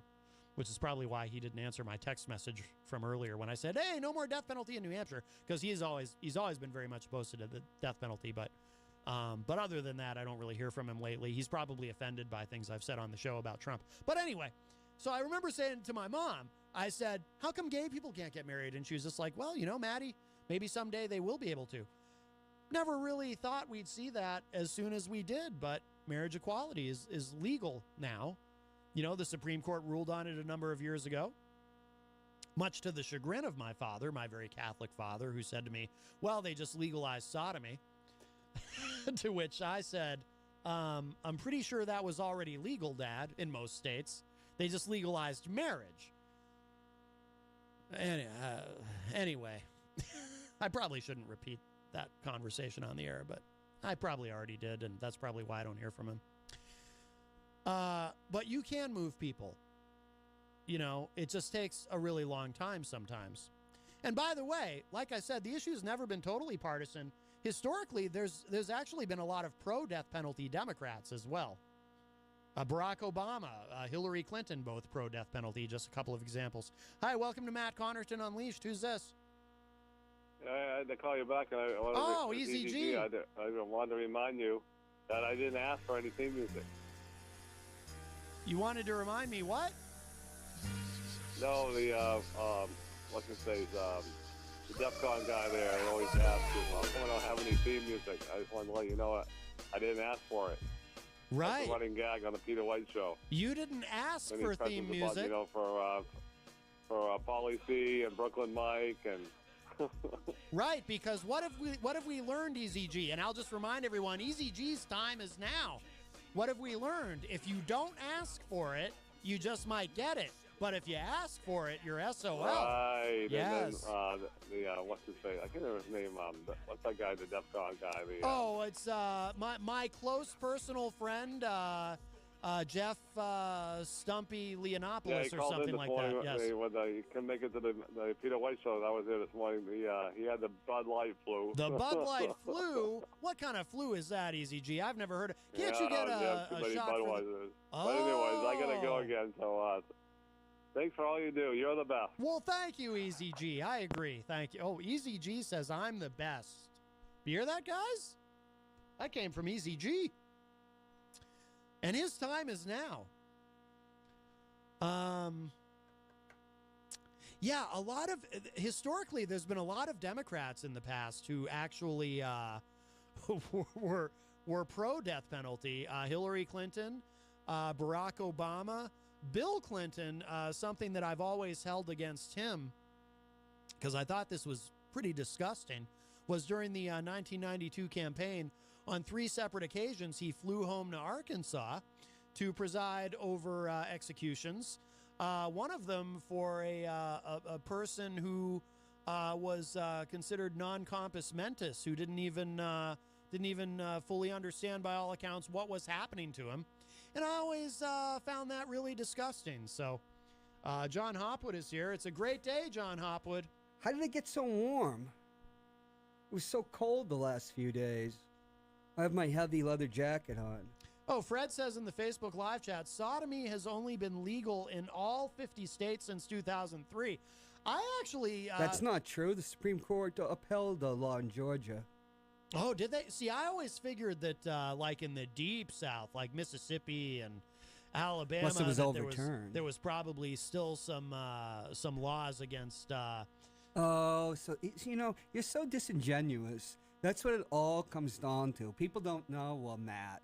which is probably why he didn't answer my text message from earlier when I said, hey, no more death penalty in New Hampshire, because he's always been very much opposed to the death penalty. But But other than that, I don't really hear from him lately. He's probably offended by things I've said on the show about Trump. But anyway, so I remember saying to my mom, I said, how come gay people can't get married? And she was just like, well, you know, Maddie, maybe someday they will be able to. Never really thought we'd see that as soon as we did, but marriage equality is legal now. You know, the Supreme Court ruled on it a number of years ago, much to the chagrin of my father, my very Catholic father, who said to me, well, they just legalized sodomy. To which I said, I'm pretty sure that was already legal, Dad, in most states. They just legalized marriage. Anyway, I probably shouldn't repeat that conversation on the air, but I probably already did, and that's probably why I don't hear from him. But you can move people. You know, it just takes a really long time sometimes. And by the way, like I said, the issue has never been totally partisan. Historically, there's actually been a lot of pro-death penalty Democrats as well. Barack Obama, Hillary Clinton, both pro-death penalty, just a couple of examples. Hi, welcome to Matt Connarton Unleashed. Who's this? I had to call you back. Easy G. I wanted to remind you that I didn't ask for any theme music. You wanted to remind me what? No, what's his face? The DEFCON guy there, I always asks, how come I don't have any theme music? I just wanted to let you know I didn't ask for it. Right. That's a running gag on the Peter White Show. You didn't ask for theme music. Button, you know, for Pauly C and Brooklyn Mike and. Right, because what have we learned, Easy G? And I'll just remind everyone, Easy G's time is now. What have we learned? If you don't ask for it, you just might get it. But if you ask for it, you're SOL. Right. Yes. And then, what's his name? I can't remember his name. What's that guy, the DEFCON guy? It's my close personal friend, Jeff Stumpy Leonopoulos or something like that. Yes. He couldn't make it to the Peter White Show. I was there this morning. He had the Bud Light flu. The Bud Light flu? What kind of flu is that, Easy G? I've never heard of. Can't you get a shot for But anyways, I got to go again. So thanks for all you do. You're the best. Well, thank you, Easy G. I agree. Thank you. Oh, Easy G says I'm the best. You hear that, guys? That came from Easy G. And his time is now. Historically, there's been a lot of Democrats in the past who actually were pro-death penalty. Hillary Clinton, Barack Obama, Bill Clinton, something that I've always held against him, because I thought this was pretty disgusting, was during the 1992 campaign. On 3 separate occasions, he flew home to Arkansas to preside over executions. One of them for a person who was considered non-compos mentis, who didn't even fully understand, by all accounts, what was happening to him. And I always found that really disgusting. So John Hopwood is here. It's a great day, John Hopwood. How did it get so warm? It was so cold the last few days. I have my heavy leather jacket on. Oh, Fred says in the Facebook live chat, sodomy has only been legal in all 50 states since 2003. I actually... That's not true. The Supreme Court upheld the law in Georgia. Oh, did they? See, I always figured that, like in the deep South, like Mississippi and Alabama, unless it was overturned. There was probably still some laws against... Oh, so, you know, you're so disingenuous. That's what it all comes down to. People don't know, well, Matt,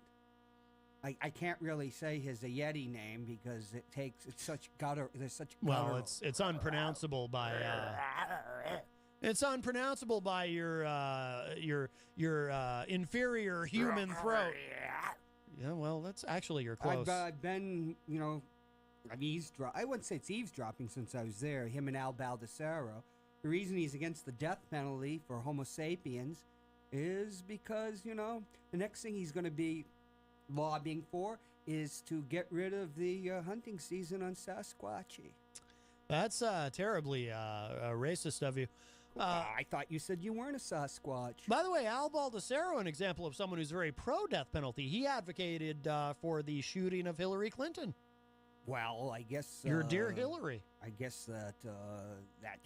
I can't really say his Yeti name because it's such gutter. There's such gutter. Well, it's unpronounceable by it's unpronounceable by your inferior human throat. Yeah, well, that's actually you're close. I've been, you know, I wouldn't say it's eavesdropping since I was there. Him and Al Baldessaro. The reason he's against the death penalty for Homo sapiens is because, you know, the next thing he's going to be lobbying for is to get rid of the hunting season on Sasquatchy. That's terribly racist of you. I thought you said you weren't a Sasquatch. By the way, Al Baldessaro, an example of someone who's very pro-death penalty, he advocated for the shooting of Hillary Clinton. Well, I guess... Your dear Hillary. I guess that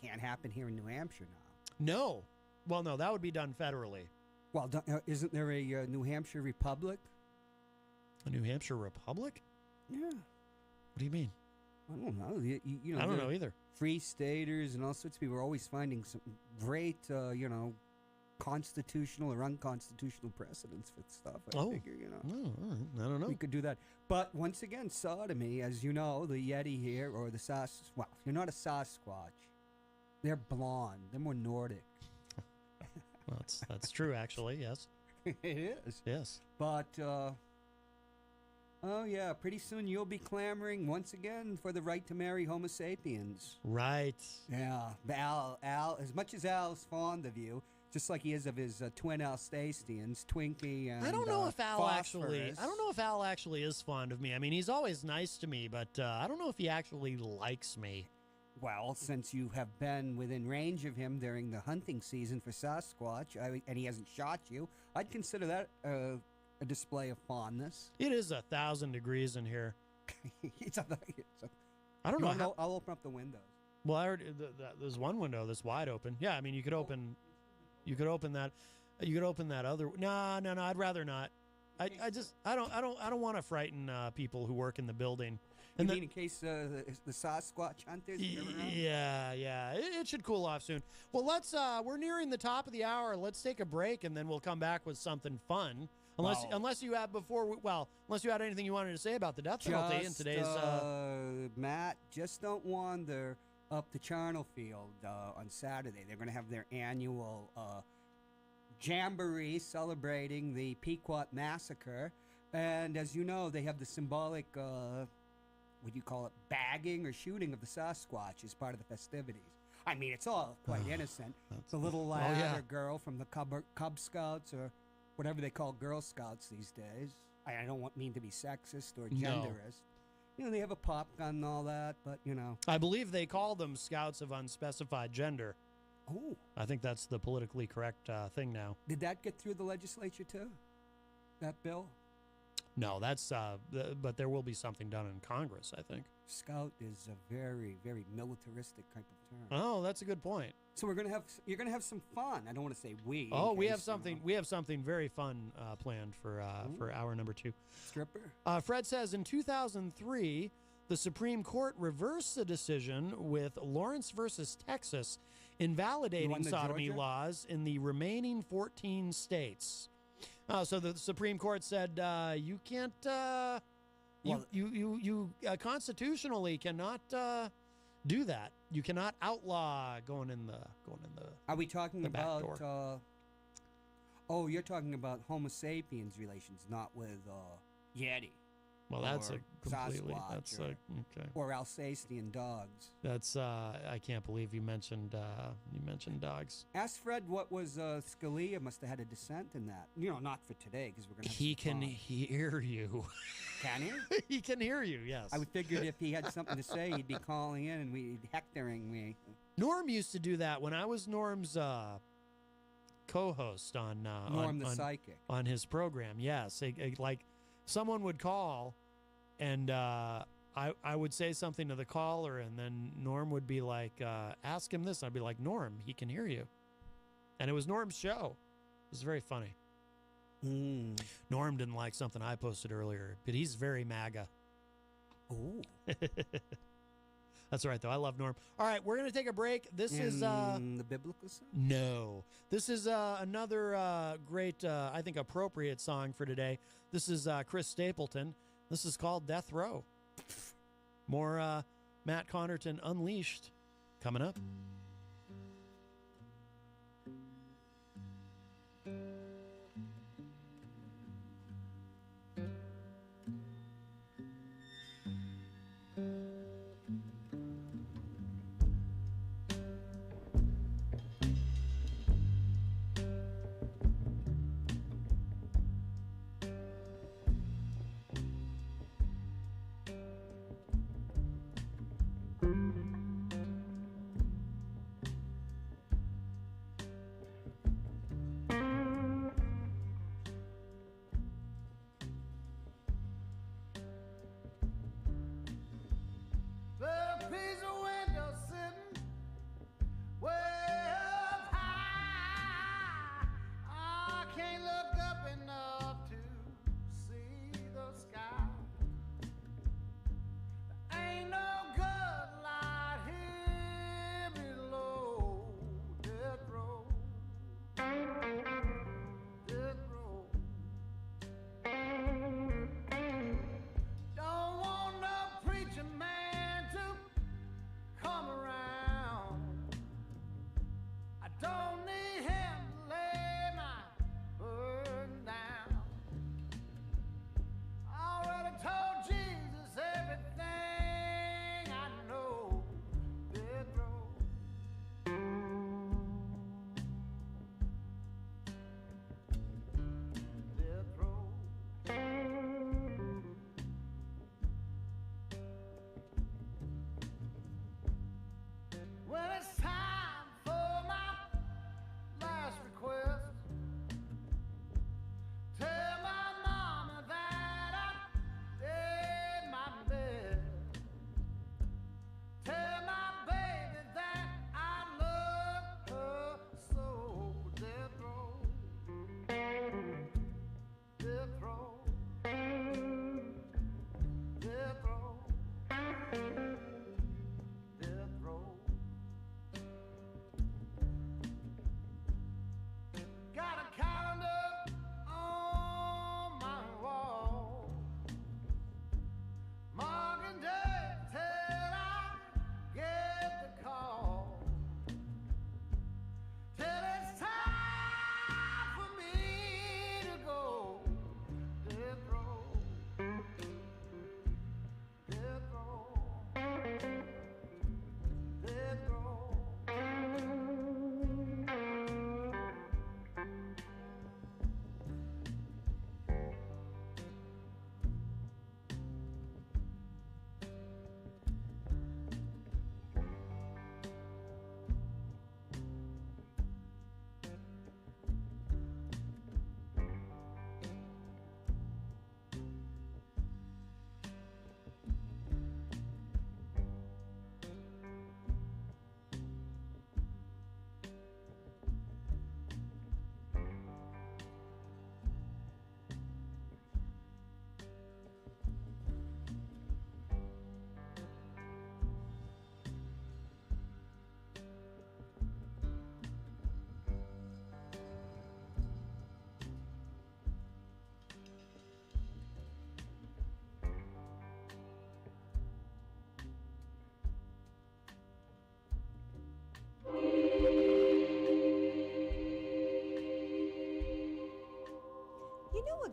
can't happen here in New Hampshire now. No. Well, no, that would be done federally. Well, isn't there a New Hampshire Republic? A New Hampshire Republic? Yeah. What do you mean? I don't know. You know, I don't know either. Free staters and all sorts of people are always finding some great, constitutional or unconstitutional precedents for stuff. I figure, I don't know. We could do that. But once again, sodomy, as you know, the Yeti here, or the well, you're not a Sasquatch. They're blonde. They're more Nordic. Well, that's true, actually, yes. It is. Yes. But, oh, yeah, pretty soon you'll be clamoring once again for the right to marry Homo sapiens. Right. Yeah. Al, as much as Al's fond of you, just like he is of his twin Alsatians, Twinkie and I don't know if Al Phosphorus. actually is fond of me. I mean, he's always nice to me, but I don't know if he actually likes me. Well, since you have been within range of him during the hunting season for Sasquatch, and he hasn't shot you, I'd consider that a display of fondness. It is 1,000 degrees in here. I don't know. I'll open up the windows. Well, I already, there's one window that's wide open. Yeah, I mean, you could open that. You could open that other. No. I'd rather not. I don't want to frighten people who work in the building. And in case the Sasquatch hunters? Yeah. It should cool off soon. Well, we're nearing the top of the hour. Let's take a break, and then we'll come back with something fun. Unless you had anything you wanted to say about the death penalty in today's. Matt, just don't wander up to Charnelfield on Saturday. They're going to have their annual jamboree celebrating the Pequot Massacre, and as you know, they have the symbolic. What do you call it, bagging or shooting of the Sasquatch as part of the festivities. I mean, it's all quite innocent. It's a little lad or girl from the Cub Scouts or whatever they call Girl Scouts these days. I don't mean to be sexist or genderist. You know, they have a pop gun and all that, but, I believe they call them Scouts of Unspecified Gender. Oh. I think that's the politically correct thing now. Did that get through the legislature, too? That bill? No, but there will be something done in Congress, I think. Scout is a very, very militaristic type of term. Oh, that's a good point. So you're gonna have some fun. I don't want to say we. Oh, we have something very fun planned for hour number 2. Stripper? Fred says in 2003, the Supreme Court reversed the decision with Lawrence versus Texas invalidating sodomy laws in the remaining 14 states. So the Supreme Court said you can't, you constitutionally cannot do that. You cannot outlaw going in the. Are we talking about? Door. You're talking about Homo sapiens relations, not with Yeti. Well, that's a completely. Sasquatch that's okay. Or Alsatian dogs. That's I can't believe you mentioned dogs. Ask Fred what was Scalia must have had a dissent in that. Not for today because we're gonna. He can hear you. Can he? He can hear you. Yes. I figured if he had something to say, he'd be calling in and we'd hectoring me. Norm used to do that when I was Norm's co-host on Norm the Psychic on his program. Yes, like. Someone would call, and I would say something to the caller, and then Norm would be like, ask him this. I'd be like, Norm, he can hear you. And it was Norm's show. It was very funny. Norm didn't like something I posted earlier, but he's very MAGA. Oh. That's all right, though. I love Norm. All right, we're going to take a break. This is the biblical song? No. This is another great, I think, appropriate song for today. This is Chris Stapleton. This is called Death Row. More Matt Connarton Unleashed coming up.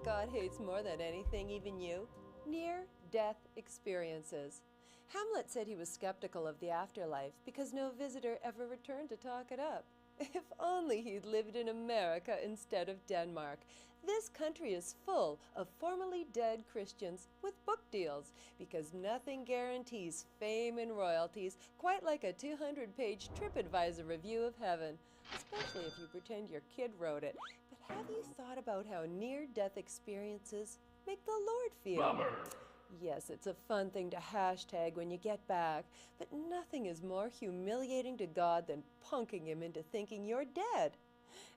what God hates more than anything, even you? Near-death experiences. Hamlet said he was skeptical of the afterlife because no visitor ever returned to talk it up. If only he'd lived in America instead of Denmark. This country is full of formerly dead Christians with book deals because nothing guarantees fame and royalties quite like a 200-page TripAdvisor review of heaven, especially if you pretend your kid wrote it. But have you thought about how near-death experiences make the Lord feel? Bummer. Yes, it's a fun thing to hashtag when you get back, but nothing is more humiliating to God than punking him into thinking you're dead.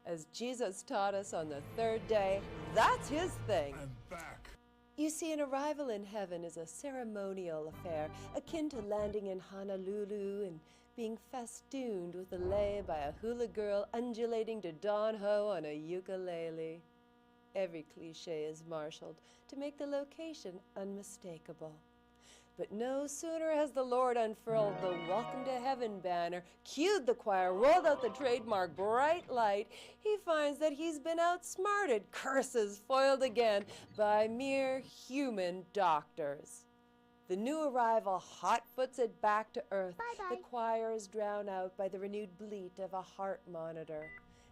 As Jesus taught us on the third day, that's his thing. I'm back. You see, an arrival in heaven is a ceremonial affair, akin to landing in Honolulu and being festooned with a lei by a hula girl undulating to Don Ho on a ukulele. Every cliche is marshaled to make the location unmistakable. But no sooner has the Lord unfurled the Welcome to Heaven banner, cued the choir, rolled out the trademark bright light, he finds that he's been outsmarted, curses foiled again, by mere human doctors. The new arrival hot-foots it back to earth. Bye-bye. The choir is drowned out by the renewed bleat of a heart monitor.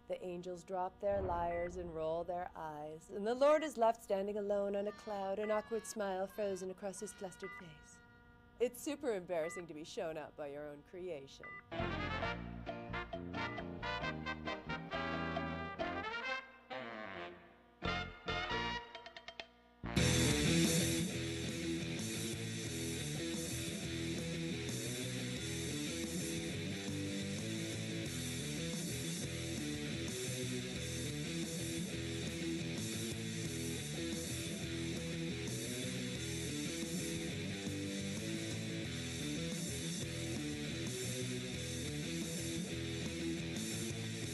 The angels drop their lyres and roll their eyes, and the Lord is left standing alone on a cloud, an awkward smile frozen across his flustered face. It's super embarrassing to be shown up by your own creation.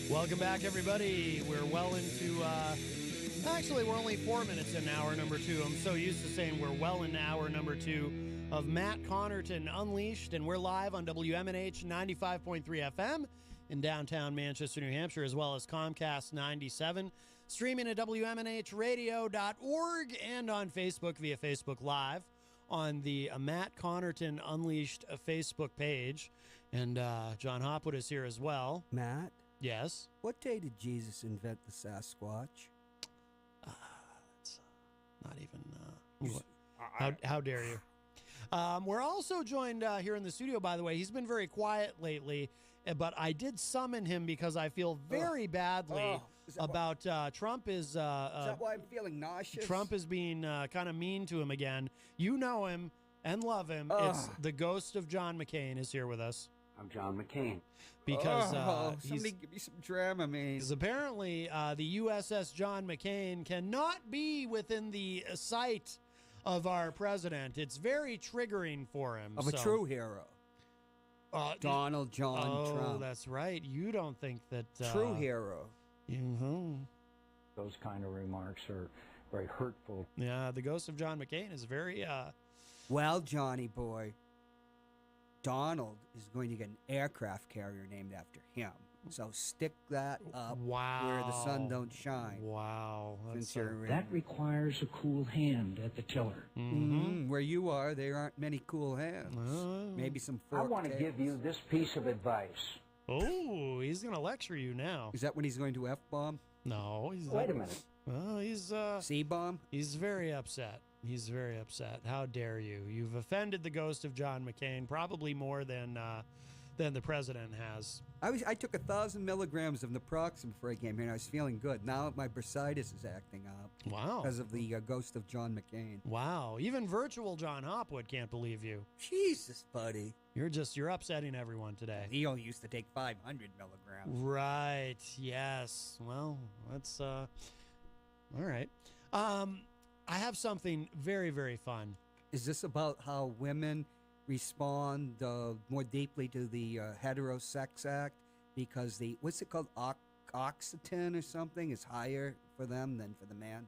Welcome back, everybody. We're well into, actually, we're only 4 minutes in hour number 2. I'm so used to saying we're well into hour number 2 of Matt Connarton Unleashed, and we're live on WMNH 95.3 FM in downtown Manchester, New Hampshire, as well as Comcast 97, streaming at WMNHradio.org and on Facebook via Facebook Live on the Matt Connarton Unleashed Facebook page. And John Hopwood is here as well. Matt? Yes? What day did Jesus invent the Sasquatch? It's not even... how dare you? We're also joined here in the studio, by the way. He's been very quiet lately, but I did summon him because I feel very badly about Trump is that why I'm feeling nauseous? Trump is being kind of mean to him again. You know him and love him. It's the ghost of John McCain is here with us. I'm John McCain. Because somebody give me some Dramamine. Because apparently the USS John McCain cannot be within the sight of our president. It's very triggering for him. Of a true hero. Donald John Trump. Oh, that's right. You don't think that... true hero. Mm-hmm. Those kind of remarks are very hurtful. Yeah, the ghost of John McCain is very... Well, Johnny boy, Donald is going to get an aircraft carrier named after him. So stick that up where the sun don't shine. Wow. That requires a cool hand at the tiller. Mm-hmm. Where you are, there aren't many cool hands. Maybe some fork I want to give you this piece of advice. Oh, he's going to lecture you now. Is that when he's going to F-bomb? No. Wait a minute. Well, he's... C-bomb? He's very upset. He's very upset. How dare you? You've offended the ghost of John McCain probably more than the president has. I took 1,000 milligrams of naproxen before I came here, and I was feeling good. Now my bursitis is acting up. Wow. Because of the ghost of John McCain. Wow. Even virtual John Hopwood can't believe you. Jesus, buddy. You're upsetting everyone today. Leo used to take 500 milligrams. Right. Yes. Well, that's all right. I have something very, very fun. Is this about how women respond more deeply to the heterosex act because the, what's it called, oxytocin or something is higher for them than for the man?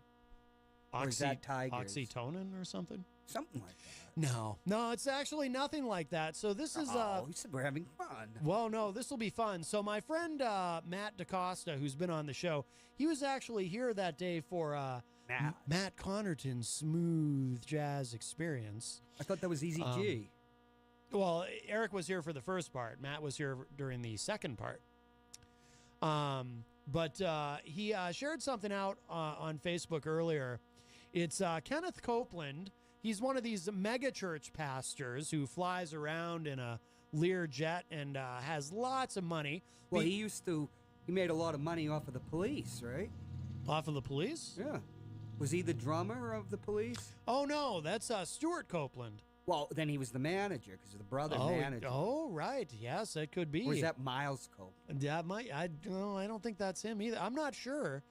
Or is that tigers? Oxytocin or something? Something like that. No, it's actually nothing like that. So this is he said we're having fun. Well, no, this will be fun. So my friend Matt DaCosta, who's been on the show, he was actually here that day for Matt Connarton's Smooth Jazz Experience. I thought that was Easy G. Well, Eric was here for the first part. Matt was here during the second part. But he shared something out on Facebook earlier. It's Kenneth Copeland. He's one of these mega church pastors who flies around in a Lear jet and has lots of money. Well, he made a lot of money off of the Police, right? Off of the Police? Yeah. Was he the drummer of the Police? Oh, no, that's Stuart Copeland. Well, then he was the manager because the brother manager. Oh, right. Yes, it could be. Or is that Miles Copeland? That might. I don't think that's him either. I'm not sure.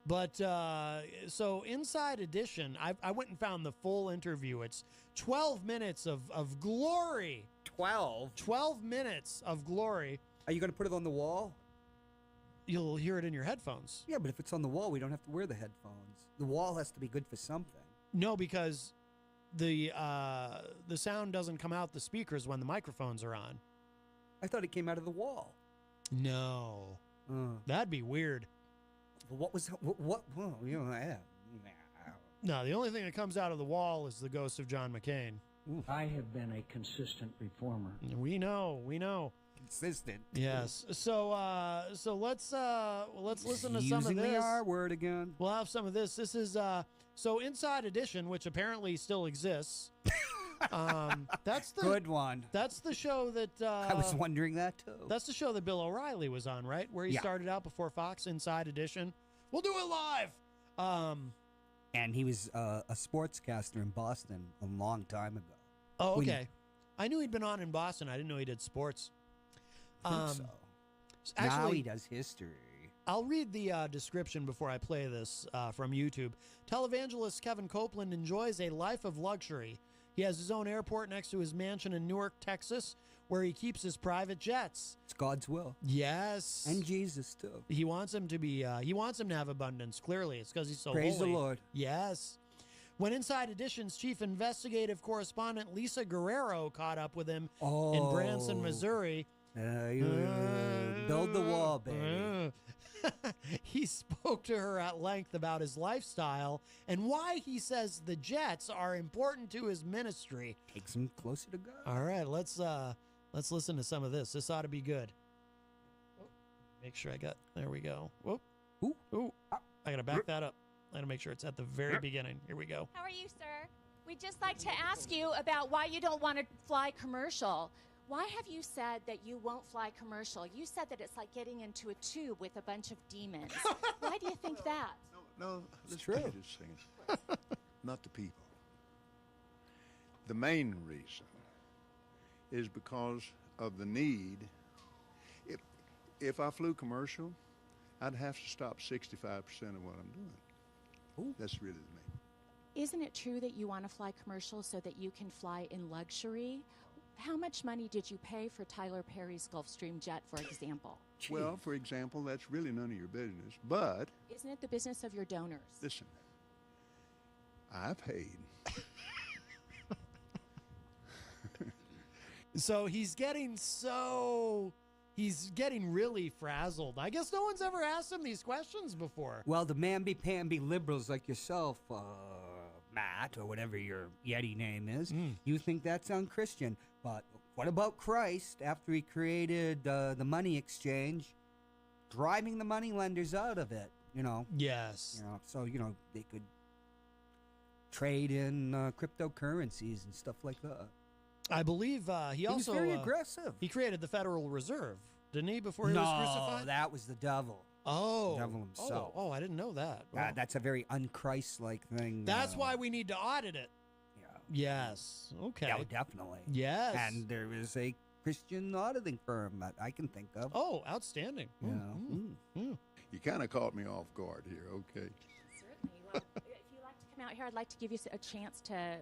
But so Inside Edition, I went and found the full interview. It's 12 minutes of glory. 12? 12 minutes of glory. Are you going to put it on the wall? You'll hear it in your headphones. Yeah, but if it's on the wall, we don't have to wear the headphones. The wall has to be good for something. No, because the sound doesn't come out the speakers when the microphones are on. I thought it came out of the wall. No. That'd be weird. What was what? Well, you know, No, the only thing that comes out of the wall is the ghost of John McCain. I have been a consistent reformer. We know. Consistent. Yes. So let's listen to some of Using this. the R word again. We'll have some of this. This is so Inside Edition, which apparently still exists. That's the good one. That's the show that I was wondering that too. That's the show that Bill O'Reilly was on, right? Where he started out before Fox. Inside Edition. We'll do it live. And he was a sportscaster in Boston a long time ago. Oh, okay. I knew he'd been on in Boston. I didn't know he did sports. I think so. Actually, now he does history. I'll read the description before I play this from YouTube. Televangelist Kevin Copeland enjoys a life of luxury. He has his own airport next to his mansion in Newark, Texas, where he keeps his private jets. It's God's will. Yes. And Jesus, too. He wants him to be, he wants him to have abundance, clearly. It's because he's so Praise holy. the Lord. Yes. When Inside Edition's chief investigative correspondent Lisa Guerrero caught up with him in Branson, Missouri. Build the wall, baby. He spoke to her at length about his lifestyle and why he says the jets are important to his ministry. Takes him closer to God. All right, let's listen to some of this. This ought to be good. Make sure I got. There we go. Whoop. Ooh. I gotta back that up. I gotta make sure it's at the very beginning. Here we go. How are you, sir? We'd just like to ask you about why you don't want to fly commercial. Why have you said that you won't fly commercial? You said that it's like getting into a tube with a bunch of demons. Why do you think that? No, let's true. This thing. Not the people. The main reason is because of the need. If I flew commercial, I'd have to stop 65% of what I'm doing. Ooh. That's really the main. Isn't it true that you want to fly commercial so that you can fly in luxury? How much money did you pay for Tyler Perry's Gulfstream jet, for example? Well, for example, that's really none of your business, but... Isn't it the business of your donors? Listen, I paid. So he's getting really frazzled. I guess no one's ever asked him these questions before. Well, the mamby-pamby liberals like yourself, Matt, or whatever your Yeti name is, you think that's unchristian. But what about Christ after he created the money exchange, driving the money lenders out of it, you know? Yes. You know, so, you know, they could trade in cryptocurrencies and stuff like that. I believe he also... was very aggressive. He created the Federal Reserve, didn't he, before he was crucified? No, that was the devil. Oh. The devil himself. Oh, I didn't know that. That's a very un-Christ-like thing. That's why we need to audit it. Yeah. Yes. Okay. Yeah, definitely. Yes. And there is a Christian auditing firm that I can think of. Oh, outstanding. Yeah. You kind of caught me off guard here, okay? Certainly. Well, if you'd like to come out here, I'd like to give you a chance to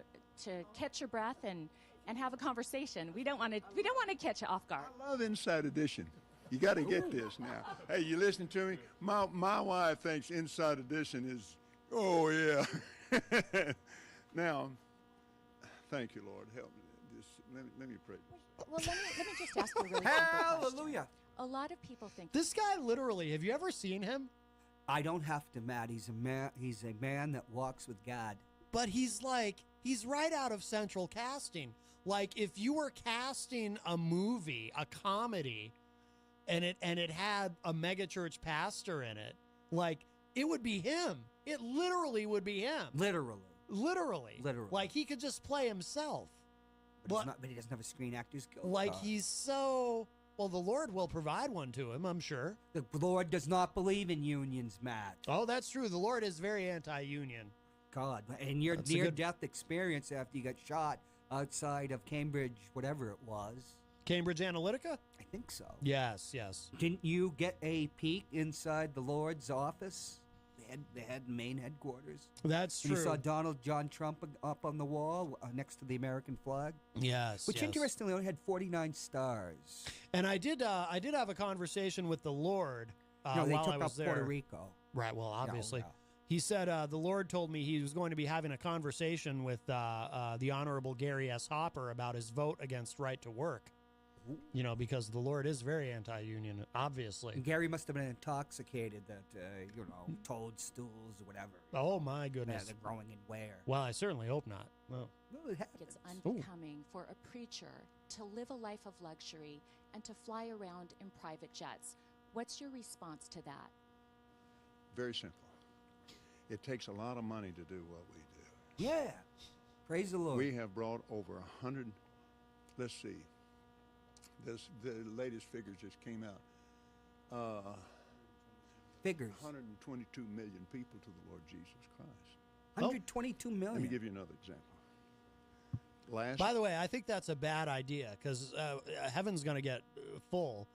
catch your breath and have a conversation. We don't want to catch you off guard. I love Inside Edition. You got to get this now. Hey, you listening to me? My wife thinks Inside Edition is, oh, yeah. Now, Thank you, Lord. Help me. Let me pray. Well, let me just ask you a really simple question. Hallelujah. A lot of people think This guy literally, have you ever seen him? I don't have to, Matt. He's a man that walks with God. But he's right out of Central Casting. Like, if you were casting a movie, a comedy, and it had a megachurch pastor in it, like, it would be him. It literally would be him. Literally. Like, he could just play himself. But he doesn't have a Screen Actors Guild. Like, he's so... Well, the Lord will provide one to him, I'm sure. The Lord does not believe in unions, Matt. Oh, that's true. The Lord is very anti-union. God. And your near-death experience after you got shot outside of Cambridge, whatever it was. Cambridge Analytica? I think so. Yes. Didn't you get a peek inside the Lord's office? The main headquarters. That's true. And you saw Donald John Trump up on the wall next to the American flag. Yes. Which interestingly only had 49 stars. And I did have a conversation with the Lord no, they while took I was out there. Puerto Rico. Right. Well, obviously. No. He said the Lord told me he was going to be having a conversation with the Honorable Gary S. Hopper about his vote against right to work. You know, because the Lord is very anti-union, obviously. And Gary must have been intoxicated that, toadstools or whatever. Oh, my goodness. They're growing in where? Well, I certainly hope not. Well, it happens. it's unbecoming for a preacher to live a life of luxury and to fly around in private jets. What's your response to that? Very simple. It takes a lot of money to do what we do. Yeah. Praise the Lord. We have brought over 100, let's see. The latest figures just came out. Figures. 122 million people to the Lord Jesus Christ. 122 million. Let me give you another example. By the way, I think that's a bad idea because heaven's going to get full.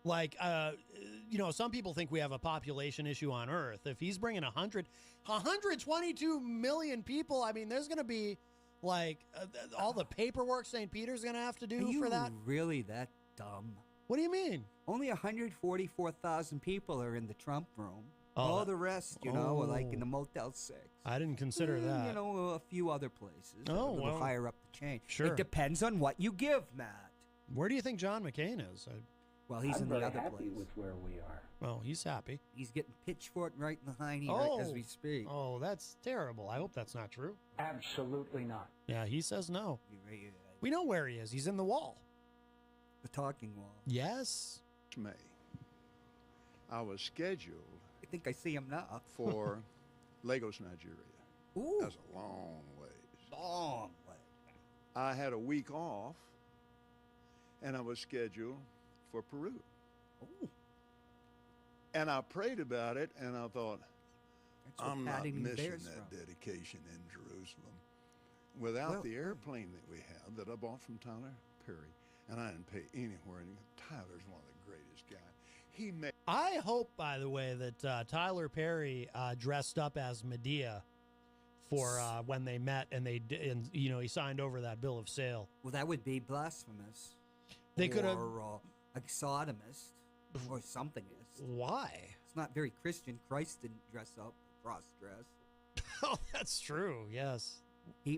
Like, some people think we have a population issue on Earth. If he's bringing 122 million people, I mean, there's going to be all the paperwork St. Peter's going to have to do for that. Really that dumb? What do you mean? Only 144,000 people are in the Trump room. All the rest, are like in the Motel 6. I didn't consider that. A few other places. Oh, a little higher up the chain. Sure. It depends on what you give, Matt. Where do you think John McCain is? Well, he's in the other place. with where we are. Well, he's happy. He's getting pitchforked right in the hiney right as we speak. Oh, that's terrible. I hope that's not true. Absolutely not. Yeah, he says no. We know where he is. He's in the wall. The talking wall. Yes. May. I was scheduled. I think I see him now. For Lagos, Nigeria. Ooh. That's a long ways. Long way. I had a week off, and I was scheduled for Peru. Ooh. And I prayed about it, and I thought, I'm not Paddington missing Bear's that from. dedication in Jerusalem. Without the airplane that we have, that I bought from Tyler Perry, and I didn't pay anywhere. And Tyler's one of the greatest guys. He made. I hope, by the way, that Tyler Perry dressed up as Medea for when they met, and he signed over that bill of sale. Well, that would be blasphemous. They could have a sodomist or something. Why? It's not very Christian. Christ didn't dress up, cross-dress. Oh, that's true. Yes.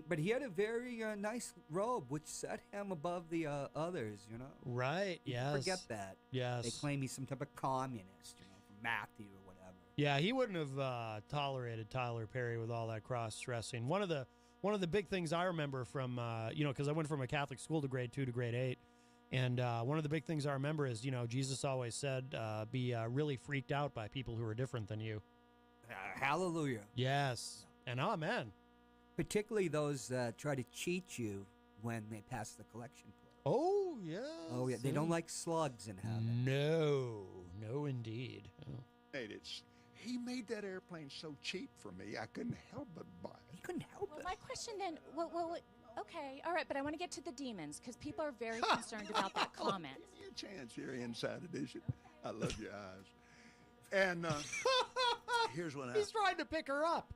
But he had a very nice robe, which set him above the others. Right. Yes. Forget that. Yes. They claim he's some type of communist. From Matthew or whatever. Yeah, he wouldn't have tolerated Tyler Perry with all that cross-dressing. One of the big things I remember from because I went from a Catholic school to grade 2 to grade 8. And one of the big things I remember is, Jesus always said, be really freaked out by people who are different than you. Hallelujah. Yes. And amen. Particularly those that try to cheat you when they pass the collection plate. Oh, yeah. Oh, yeah. They don't like slugs in heaven. No, indeed. Oh. He made that airplane so cheap for me, I couldn't help but buy it. He couldn't help it. My question then, okay, all right, but I want to get to the demons because people are very concerned about that comment. Give me a chance here, Inside Edition. I love your eyes. And here's what happened. He's trying to pick her up.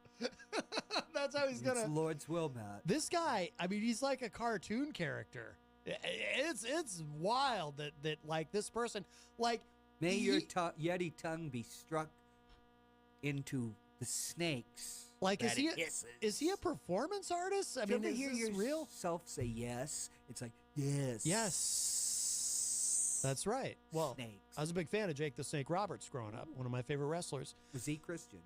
That's how he's going to. It's the Lord's will, Matt. This guy, I mean, he's like a cartoon character. It's wild that like this person, like. May your Yeti tongue be struck into the snakes Like, is that he a performance artist? I Do you mean, ever is hear this real? yourself say yes? It's like, yes. Yes. That's right. Well, Snakes. I was a big fan of Jake the Snake Roberts growing up, one of my favorite wrestlers. Was he Christian?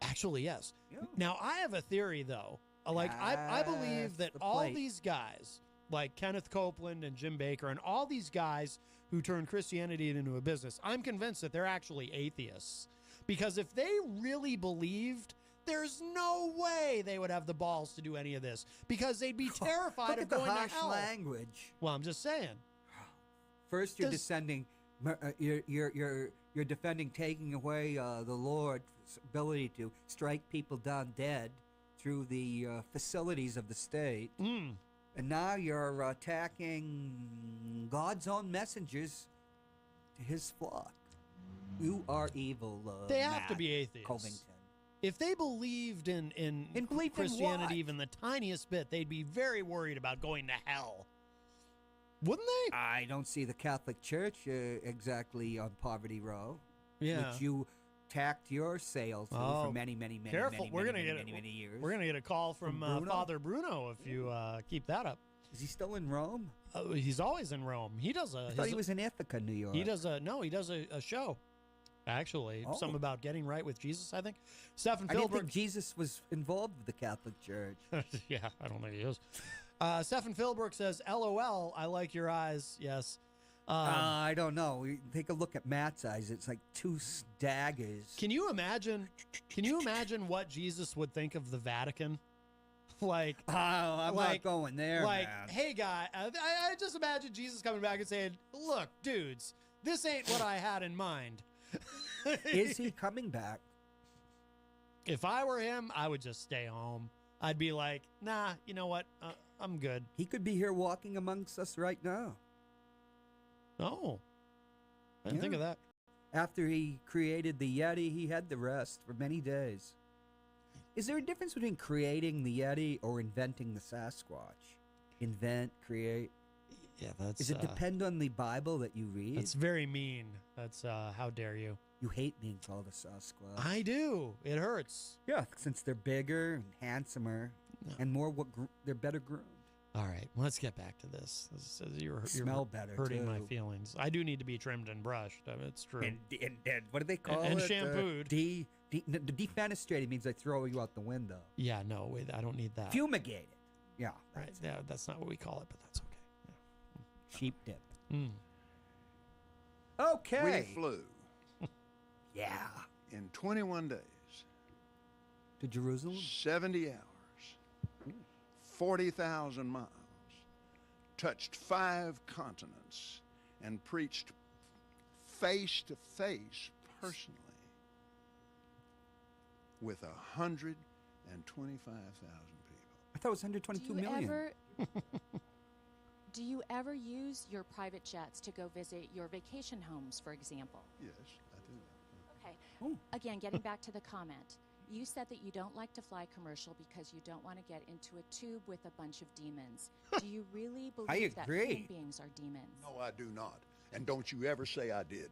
Actually, yes. Yeah. Now, I have a theory, though. Like, I believe that the all plate. these guys, like Kenneth Copeland and Jim Baker, and all these guys who turn Christianity into a business, I'm convinced that they're actually atheists. Because if they really believed, there's no way they would have the balls to do any of this. Because they'd be terrified Look of at the going to harsh hell. language. Well, I'm just saying. First, you're Does- descending. You're defending taking away the Lord's ability to strike people down dead through the facilities of the state, and now you're attacking God's own messengers to His flock. You are evil. They have to Matt be atheists. Covington. If they believed in believed in Christianity what? even the tiniest bit, they'd be very worried about going to hell. Wouldn't they? I don't see the Catholic Church exactly on Poverty Row. Yeah. Which you tacked your sail through for many Careful. We're gonna get many years. We're gonna get a call from Bruno? Father Bruno if you keep that up. Is he still in Rome? He's always in Rome. He does a. I thought he was in Ithaca, New York. He does a show. Actually, Oh. something about getting right with Jesus. I think. Stephen I didn't think Philbrook. Jesus was involved with the Catholic Church. Yeah, I don't think he is. Stephen Philbrook says, "LOL, I like your eyes." Yes. I don't know. Take a look at Matt's eyes. It's like two daggers. Can you imagine? Can you imagine what Jesus would think of the Vatican? Like, I'm not going there. Like, man. hey, guy, I just imagine Jesus coming back and saying, "Look, dudes, this ain't what I had in mind." Is he coming back? If I were him, I would just stay home. I'd be like, nah, you know what? I'm good. He could be here walking amongst us right now. Oh, I didn't think of that. After he created the Yeti, he had the rest for many days. Is there a difference between creating the Yeti or inventing the Sasquatch? Invent, create. Yeah, that's. Does it depend on the Bible that you read? That's very mean. That's how dare you? You hate being called a Sasquatch. I do. It hurts. Yeah, since they're bigger and handsomer and more, they're better groomed. All right, let's get back to this. You're Smell better, hurting my too. feelings. I do need to be trimmed and brushed. I mean, it's true. And what do they call and it? shampooed. Defenestrated means they throw you out the window. Yeah, no, wait, I don't need that. Fumigated. Yeah. Right. Yeah, that's not what we call it, but that's okay. Yeah. Sheep dip. Mm. Okay. We flew Yeah. in 21 days, To Jerusalem? 70 hours, 40,000 miles, touched 5 continents, and preached face to face personally with 125,000 people. I thought it was 122 million. Do you ever use your private jets to go visit your vacation homes, for example? Yes, I do. Okay. Oh. Again, getting back to the comment. You said that you don't like to fly commercial because you don't want to get into a tube with a bunch of demons. Do you really believe that agree. human beings are demons? No, I do not. And don't you ever say I did.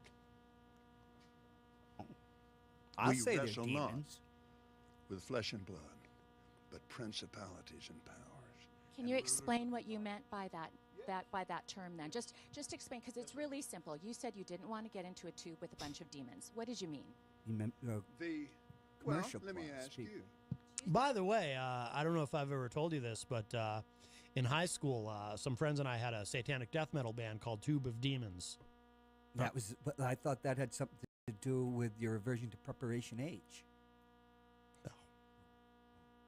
I'll We say they're wrestle not demons. with flesh and blood, but principalities and powers. Can you explain what you meant by that term then? Just explain, because it's really simple. You said you didn't want to get into a tube with a bunch of demons. What did you mean? You meant, commercial let me class ask people. you. By the way, I don't know if I've ever told you this, but in high school, some friends and I had a satanic death metal band called Tube of Demons. That was, but I thought that had something to do with your aversion to Preparation H. No.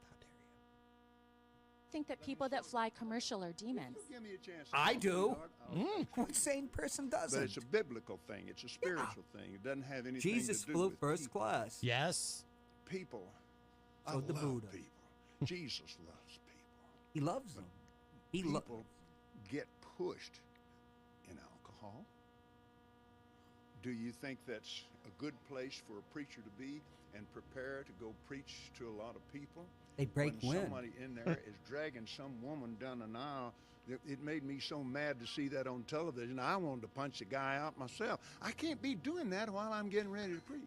How dare you? Think that people that fly commercial are demons. Give me a chance. I do. I'll- What sane person But doesn't? it's a biblical thing. It's a spiritual thing. It doesn't have anything Jesus to do flew with first people. class. Yes. People. I So did love Buddha. people. Jesus loves people. He loves them. He People get pushed in alcohol. Do you think that's a good place for a preacher to be and prepare to go preach to a lot of people? They break when wind. somebody in there is dragging some woman down an aisle, it made me so mad to see that on television. I wanted to punch the guy out myself. I can't be doing that while I'm getting ready to preach.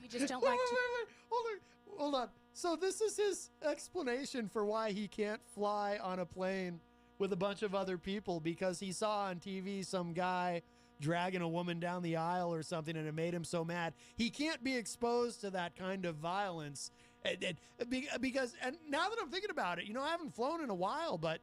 You just don't like to. Hold on. So this is his explanation for why he can't fly on a plane with a bunch of other people, because he saw on TV some guy dragging a woman down the aisle or something, and it made him so mad. He can't be exposed to that kind of violence. Because now that I'm thinking about it, you know, I haven't flown in a while, but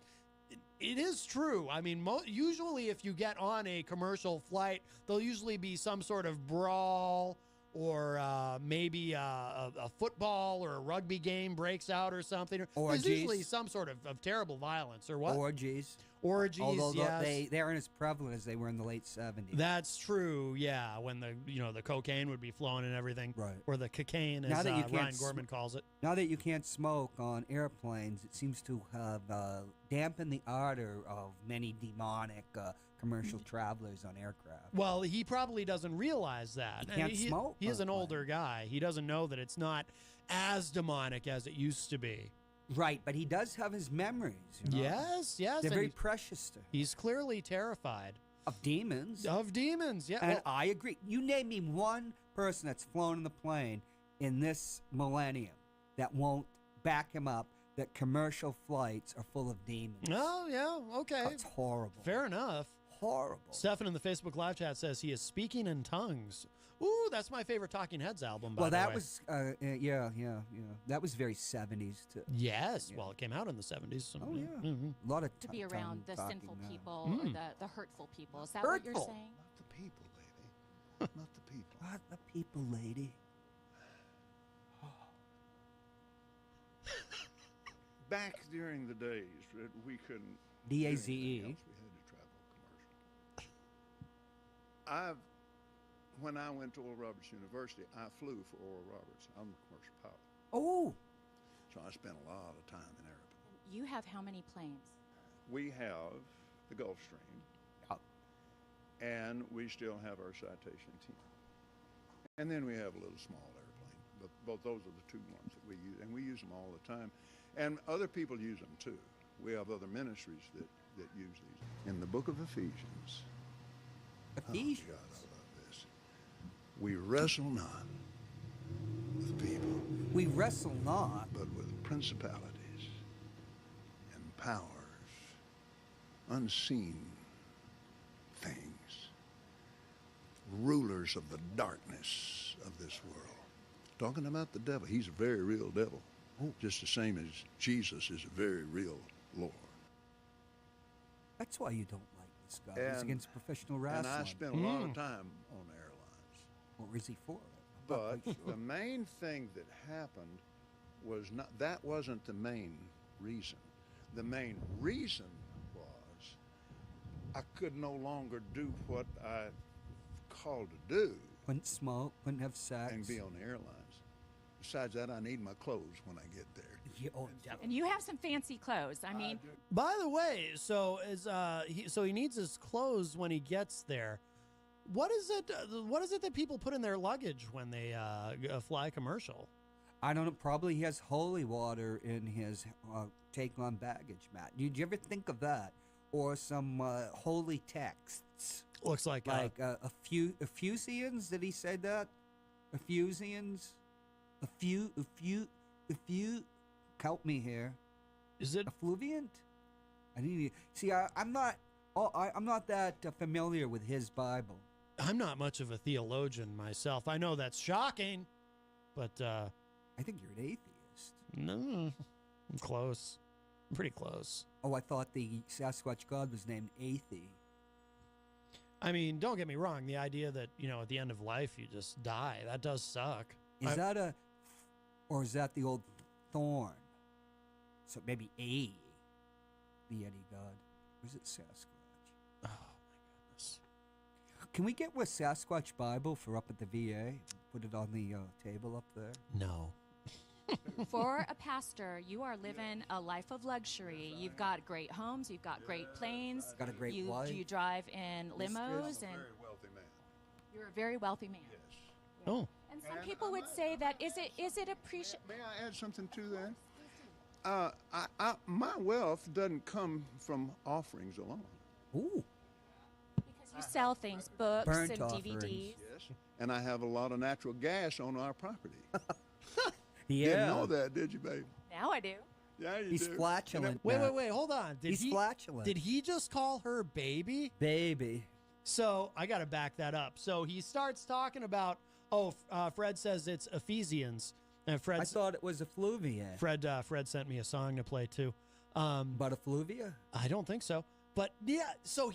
it is true. I mean, usually if you get on a commercial flight, there'll usually be some sort of brawl, or maybe a football or a rugby game breaks out or something. Orgies. There's usually some sort of terrible violence or what? Orgies. Orgies, although yes. they aren't as prevalent as they were in the late 70s. That's true, yeah, when the cocaine would be flowing and everything. Right. Or the cocaine, as Ryan Gorman calls it. Now that you can't smoke on airplanes, it seems to have dampened the ardor of many demonic commercial travelers on aircraft. Well, he probably doesn't realize that. He can't smoke. He is an older guy. He doesn't know that it's not as demonic as it used to be. Right, but he does have his memories. You know? Yes. They're very precious to him. He's clearly terrified. Of demons. Of demons, yeah. And I agree. You name me one person that's flown in the plane in this millennium that won't back him up that commercial flights are full of demons. Oh, yeah, okay. That's horrible. Fair enough. Horrible. Stefan in the Facebook live chat says he is speaking in tongues. Ooh, that's my favorite Talking Heads album, by the way. Well, that was, yeah. That was very 70s, too. Yes, well, it came out in the 70s. So, oh, yeah. Mm-hmm. A lot of to be around the sinful people, or the hurtful people. Is that Hurtful. what you're saying? Not the people, lady. Not the people. Not the people, lady. Back during the days that we couldn't DAZE. do anything else, we had to travel commercial. When I went to Oral Roberts University, I flew for Oral Roberts. I'm a commercial pilot. Oh. So I spent a lot of time in airplanes. You have how many planes? We have the Gulfstream, and we still have our Citation 10. And then we have a little small airplane, but both those are the two ones that we use, and we use them all the time. And other people use them too. We have other ministries that use these. In the book of Ephesians, Ephesians. Oh God, I love this. We wrestle not with people. We wrestle not. But with principalities and powers, unseen things, rulers of the darkness of this world. Talking about the devil. He's a very real devil. Just the same as Jesus is a very real Lord. That's why you don't like this guy. He's against professional wrestling. And I spent a lot of time on airlines. What was he for? But the main thing that happened was that wasn't the main reason. The main reason was I could no longer do what I called to do. Couldn't smoke, couldn't have sex. And be on the airlines. Besides that, I need my clothes when I get there. Yeah, oh, definitely. And you have some fancy clothes. I mean, by the way, so he needs his clothes when he gets there. What is it that people put in their luggage when they fly commercial? I don't know. Probably he has holy water in his take-on baggage, Matt. Did you ever think of that? Or some holy texts? Looks like Ephesians. Did he say that? Ephesians. Help me here. Is it effluviant? I need to see. I'm not that familiar with his Bible. I'm not much of a theologian myself. I know that's shocking, but I think you're an atheist. No, I'm close. I'm pretty close. Oh, I thought the Sasquatch God was named Athe. I mean, don't get me wrong. The idea that, at the end of life you just die, that does suck. Is that the old Thorn? So maybe the Yeti God. Or is it Sasquatch? Oh, my goodness. Can we get a Sasquatch Bible for up at the VA? Put it on the table up there? No. For a pastor, you are living a life of luxury. You've got great homes. You've got great planes. Got a great wife. You drive in limos. I'm a very wealthy man. You're a very wealthy man. Yes. Oh. And some people would say that is it appreciated? May I add something to that? My wealth doesn't come from offerings alone. Ooh. Because you sell things, books Burnt and offerings. DVDs. Yes. And I have a lot of natural gas on our property. Didn't know that, did you, baby? Now I do. Yeah, you He's do. flatulent. Wait, hold on. He's flatulent. Did he just call her baby? Baby. So I got to back that up. So he starts talking about, Fred says it's Ephesians. And I thought it was effluvia. Fred sent me a song to play too. But effluvia? I don't think so. But yeah, so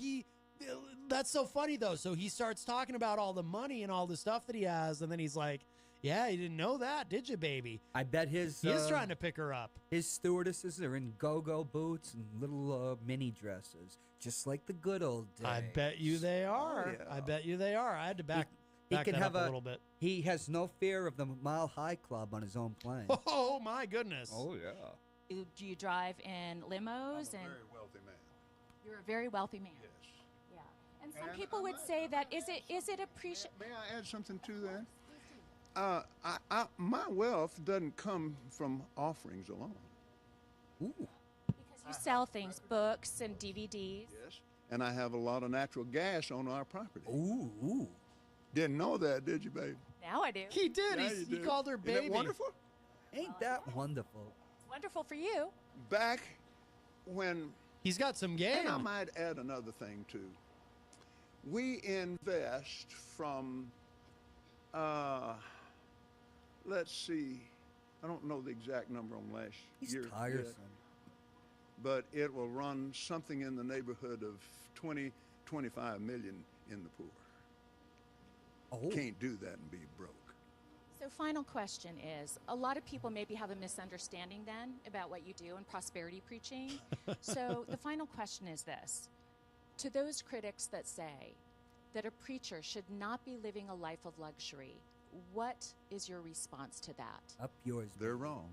that's so funny though. So he starts talking about all the money and all the stuff that he has, and then he's like, yeah, you didn't know that, did you, baby? I bet he's trying to pick her up. His stewardesses are in go-go boots and little mini dresses, just like the good old days. I bet you they are. Oh, yeah. I bet you they are. I had to back He that can up have a little bit. He has no fear of the Mile High Club on his own plane. Oh my goodness. Oh yeah. Do you drive in limos? I'm a very wealthy man. You're a very wealthy man. Yes. Yeah. And some people would say that is it appreciate? May I add something to that? My wealth doesn't come from offerings alone. Ooh. Because you sell things, books and DVDs. Yes. And I have a lot of natural gas on our property. Ooh. Didn't know that, did you, babe? Now I do. He did. Yeah, He you do. called her Isn't baby. that wonderful? Ain't that wonderful? It's wonderful for you. Back when... He's got some game. And I might add another thing, too. We invest from... let's see. I don't know the exact number on last year. He's tiresome. Yet, but it will run something in the neighborhood of 20, 25 million in the poor. Oh. Can't do that and be broke. So final question is, a lot of people maybe have a misunderstanding then about what you do in prosperity preaching. So the final question is this. To those critics that say that a preacher should not be living a life of luxury, what is your response to that? Up yours. They're wrong.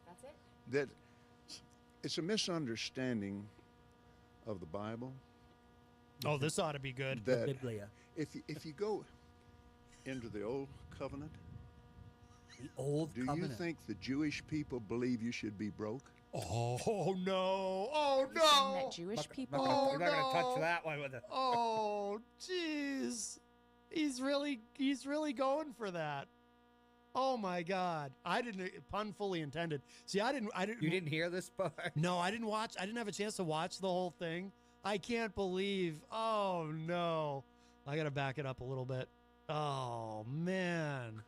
That's it? That it's a misunderstanding of the Bible. Oh, this ought to be good. That Biblia. if you go into the Old Covenant, The old do covenant. you think the Jewish people believe you should be broke? Oh no! Oh You're saying no! that Jewish people? We're not going to touch that one with a... Oh, jeez. He's really going for that. Oh my God! I didn't. Pun fully intended. See, I didn't. You didn't hear this part? No, I didn't watch. I didn't have a chance to watch the whole thing. I can't believe. Oh no! I got to back it up a little bit. Oh man.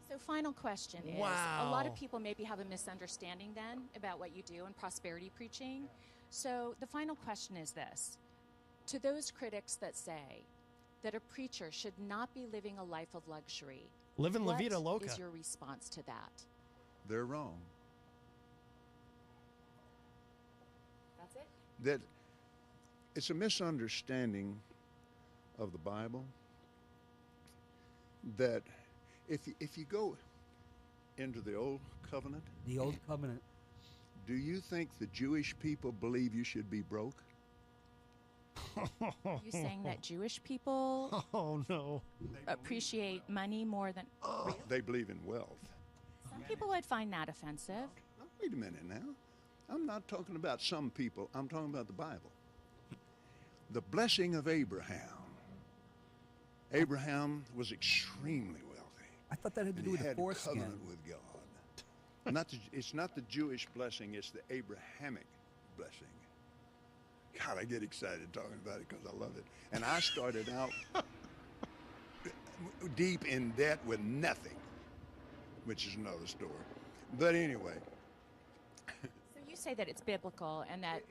So final question is, a lot of people maybe have a misunderstanding then about what you do in prosperity preaching. So the final question is this. To those critics that say that a preacher should not be living a life of luxury, Living La Vida what Loca. is your response to that? They're wrong. That's it? That it's a misunderstanding of the Bible. That if you go into the Old Covenant, The old covenant. do you think the Jewish people believe you should be broke? Are you saying that Jewish people Oh no! appreciate money more than... Really? They believe in wealth. Some people would find that offensive. Now, wait a minute now. I'm not talking about some people. I'm talking about the Bible. The blessing of Abraham. Abraham was extremely wealthy. I thought that had to And do he with the had a foreskin. covenant with God. It's not the Jewish blessing, it's the Abrahamic blessing. God, I get excited talking about it because I love it. And I started out deep in debt with nothing, which is another story. But anyway. So you say that it's biblical and that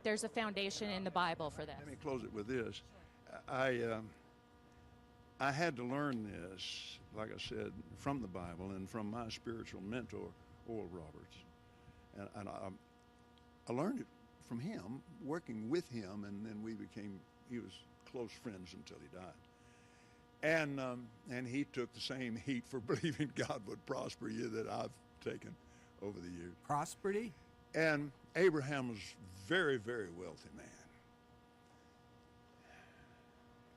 there's a foundation in the Bible for this. Let me close it with this. I had to learn this, like I said, from the Bible and from my spiritual mentor, Oral Roberts. And I learned it from him, working with him, and then he was close friends until he died. And he took the same heat for believing God would prosper you that I've taken over the years. Prosperity? And Abraham was a very, very wealthy man.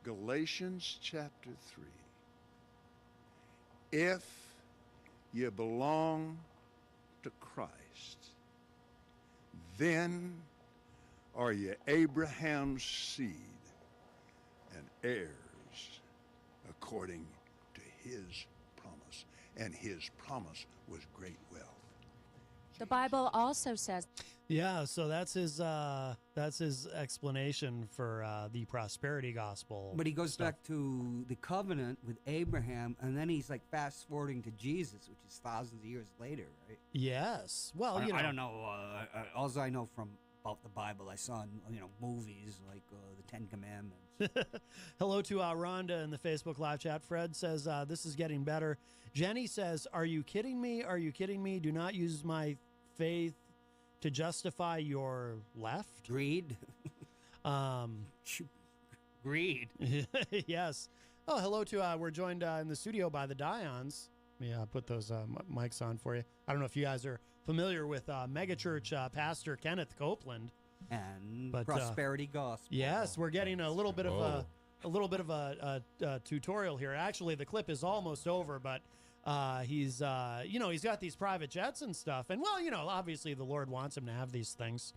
Galatians chapter 3. If you belong to Christ, then are you Abraham's seed and heirs according to his and his promise was great wealth. The Bible also says. Yeah, so that's his explanation for the prosperity gospel. But he goes stuff. back to the covenant with Abraham, and then he's like fast forwarding to Jesus, which is thousands of years later, right? Yes. Well, I don't know. All I know from about the Bible, I saw in movies like the Ten Commandments. Hello to Rhonda in the Facebook live chat. Fred says this is getting better. Jenny says, "Are you kidding me? Are you kidding me? Do not use my faith to justify your left." Greed. Greed. Yes. Oh, hello to we're joined in the studio by the Dions. Let me put those mics on for you. I don't know if you guys are familiar with megachurch pastor Kenneth Copeland and but, prosperity gospel. Yes, we're getting a little bit of a tutorial here. Actually, the clip is almost over, but he's he's got these private jets and stuff, and obviously the Lord wants him to have these things.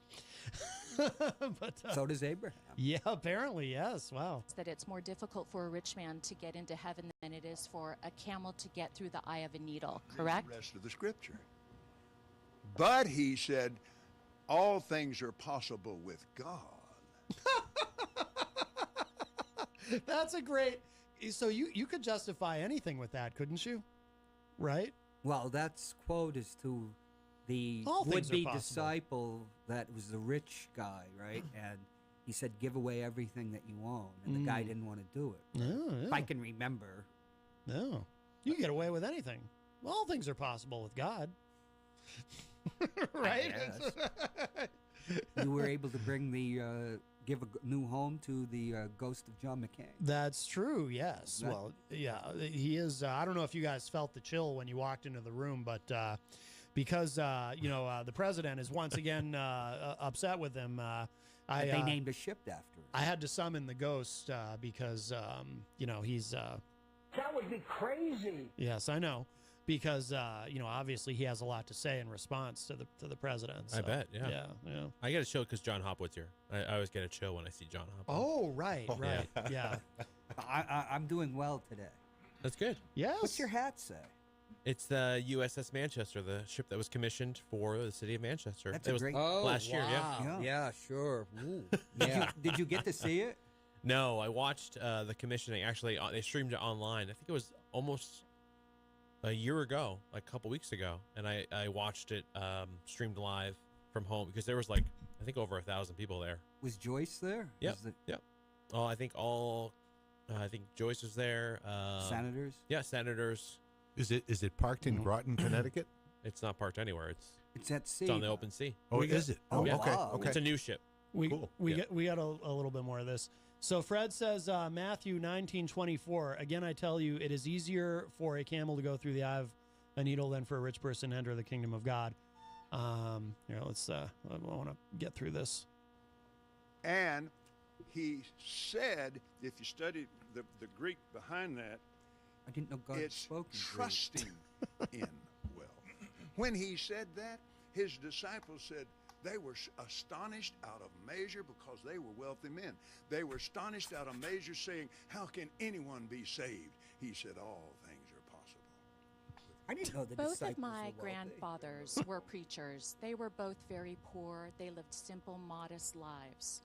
But so does Abraham. Yeah, apparently, yes. Wow. That it's more difficult for a rich man to get into heaven than it is for a camel to get through the eye of a needle. Correct? The rest of the scripture. But he said, all things are possible with God. That's a great. So you could justify anything with that, couldn't you? Right? Well, that's quote is to the would-be disciple that was the rich guy, right? And he said, give away everything that you own. And the guy didn't want to do it. Oh, yeah. If I can remember. No. You get away with anything. All things are possible with God. Right? You were able to bring give a new home to the ghost of John McCain. That's true, yes. Well, yeah, he is. I don't know if you guys felt the chill when you walked into the room, but because, the president is once again upset with him. They named a ship after him. I had to summon the ghost because, he's... that would be crazy. Yes, I know. Because obviously he has a lot to say in response to the president. So, I bet, yeah. I get a chill because John Hopwood's here. I always get a chill when I see John Hopwood. Oh, right. Yeah. I'm doing well today. That's good. Yes. What's your hat say? It's the USS Manchester, the ship that was commissioned for the city of Manchester. That's it was great. last year. Yeah, sure. Did you get to see it? No, I watched the commissioning. Actually, they streamed it online. I think it was almost a year ago, like a couple weeks ago, and I watched it streamed live from home because there was I think over 1,000 people there. Was Joyce there? Yep. Yep. Oh, I think Joyce was there. Senators. Yeah, senators. Is it parked in Groton, Connecticut? It's not parked anywhere. It's at sea. It's on the open sea. Oh, is it? Oh, yeah. okay. It's a new ship. We Cool. got a little bit more of this. So Fred says Matthew 19:24. Again, I tell you, it is easier for a camel to go through the eye of a needle than for a rich person to enter the kingdom of God. Let's. I want to get through this. And he said, if you study the Greek behind that, I didn't know God it's spoke in trusting in wealth. When he said that, his disciples said they were astonished out of measure because they were wealthy men. They were astonished out of measure, saying, how can anyone be saved? He said, all things are possible. I didn't know the Both disciples of my were wealthy. grandfathers were preachers. They were both very poor. They lived simple, modest lives.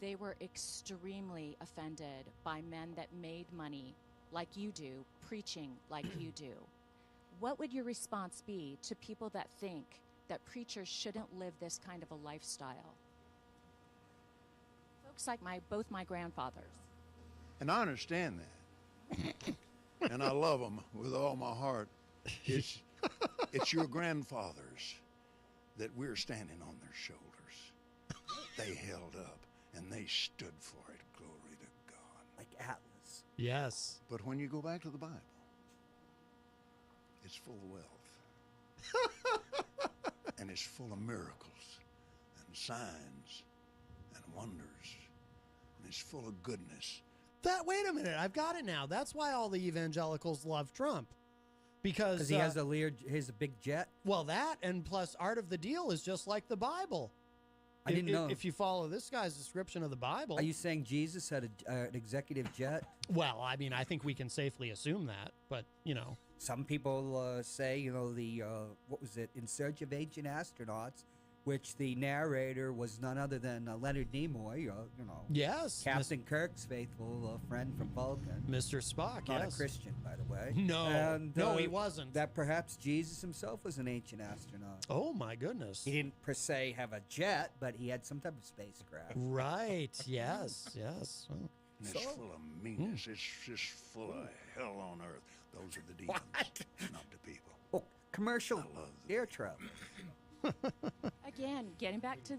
They were extremely offended by men that made money like you do, preaching like you do. What would your response be to people that think that preachers shouldn't live this kind of a lifestyle? Folks like both my grandfathers. And I understand that. And I love them with all my heart. It's your grandfathers that we're standing on their shoulders. They held up and they stood for it. Glory to God. Like Atlas. Yes. But when you go back to the Bible, it's full of wealth. And it's full of miracles and signs and wonders. And it's full of goodness. Wait a minute, I've got it now. That's why all the evangelicals love Trump. Because he has a big jet. Well, that and plus Art of the Deal is just like the Bible. I didn't know. If you follow this guy's description of the Bible. Are you saying Jesus had an executive jet? Well, I mean, I think we can safely assume that, but, you know. Some people say, you know, what was it, In Search of Ancient Astronauts, which the narrator was none other than Leonard Nimoy, you know. Yes. Captain Kirk's faithful friend from Vulcan. Mr. Spock, Not yes. a Christian, by the way. No. And, no, he wasn't. That perhaps Jesus himself was an ancient astronaut. Oh, my goodness. He didn't, per se, have a jet, but he had some type of spacecraft. Right. Yes. Yes. Well, It's full of meanness. It's just full of hell on earth. Those are the demons, not the people. Oh, commercial air travel. Again, getting back to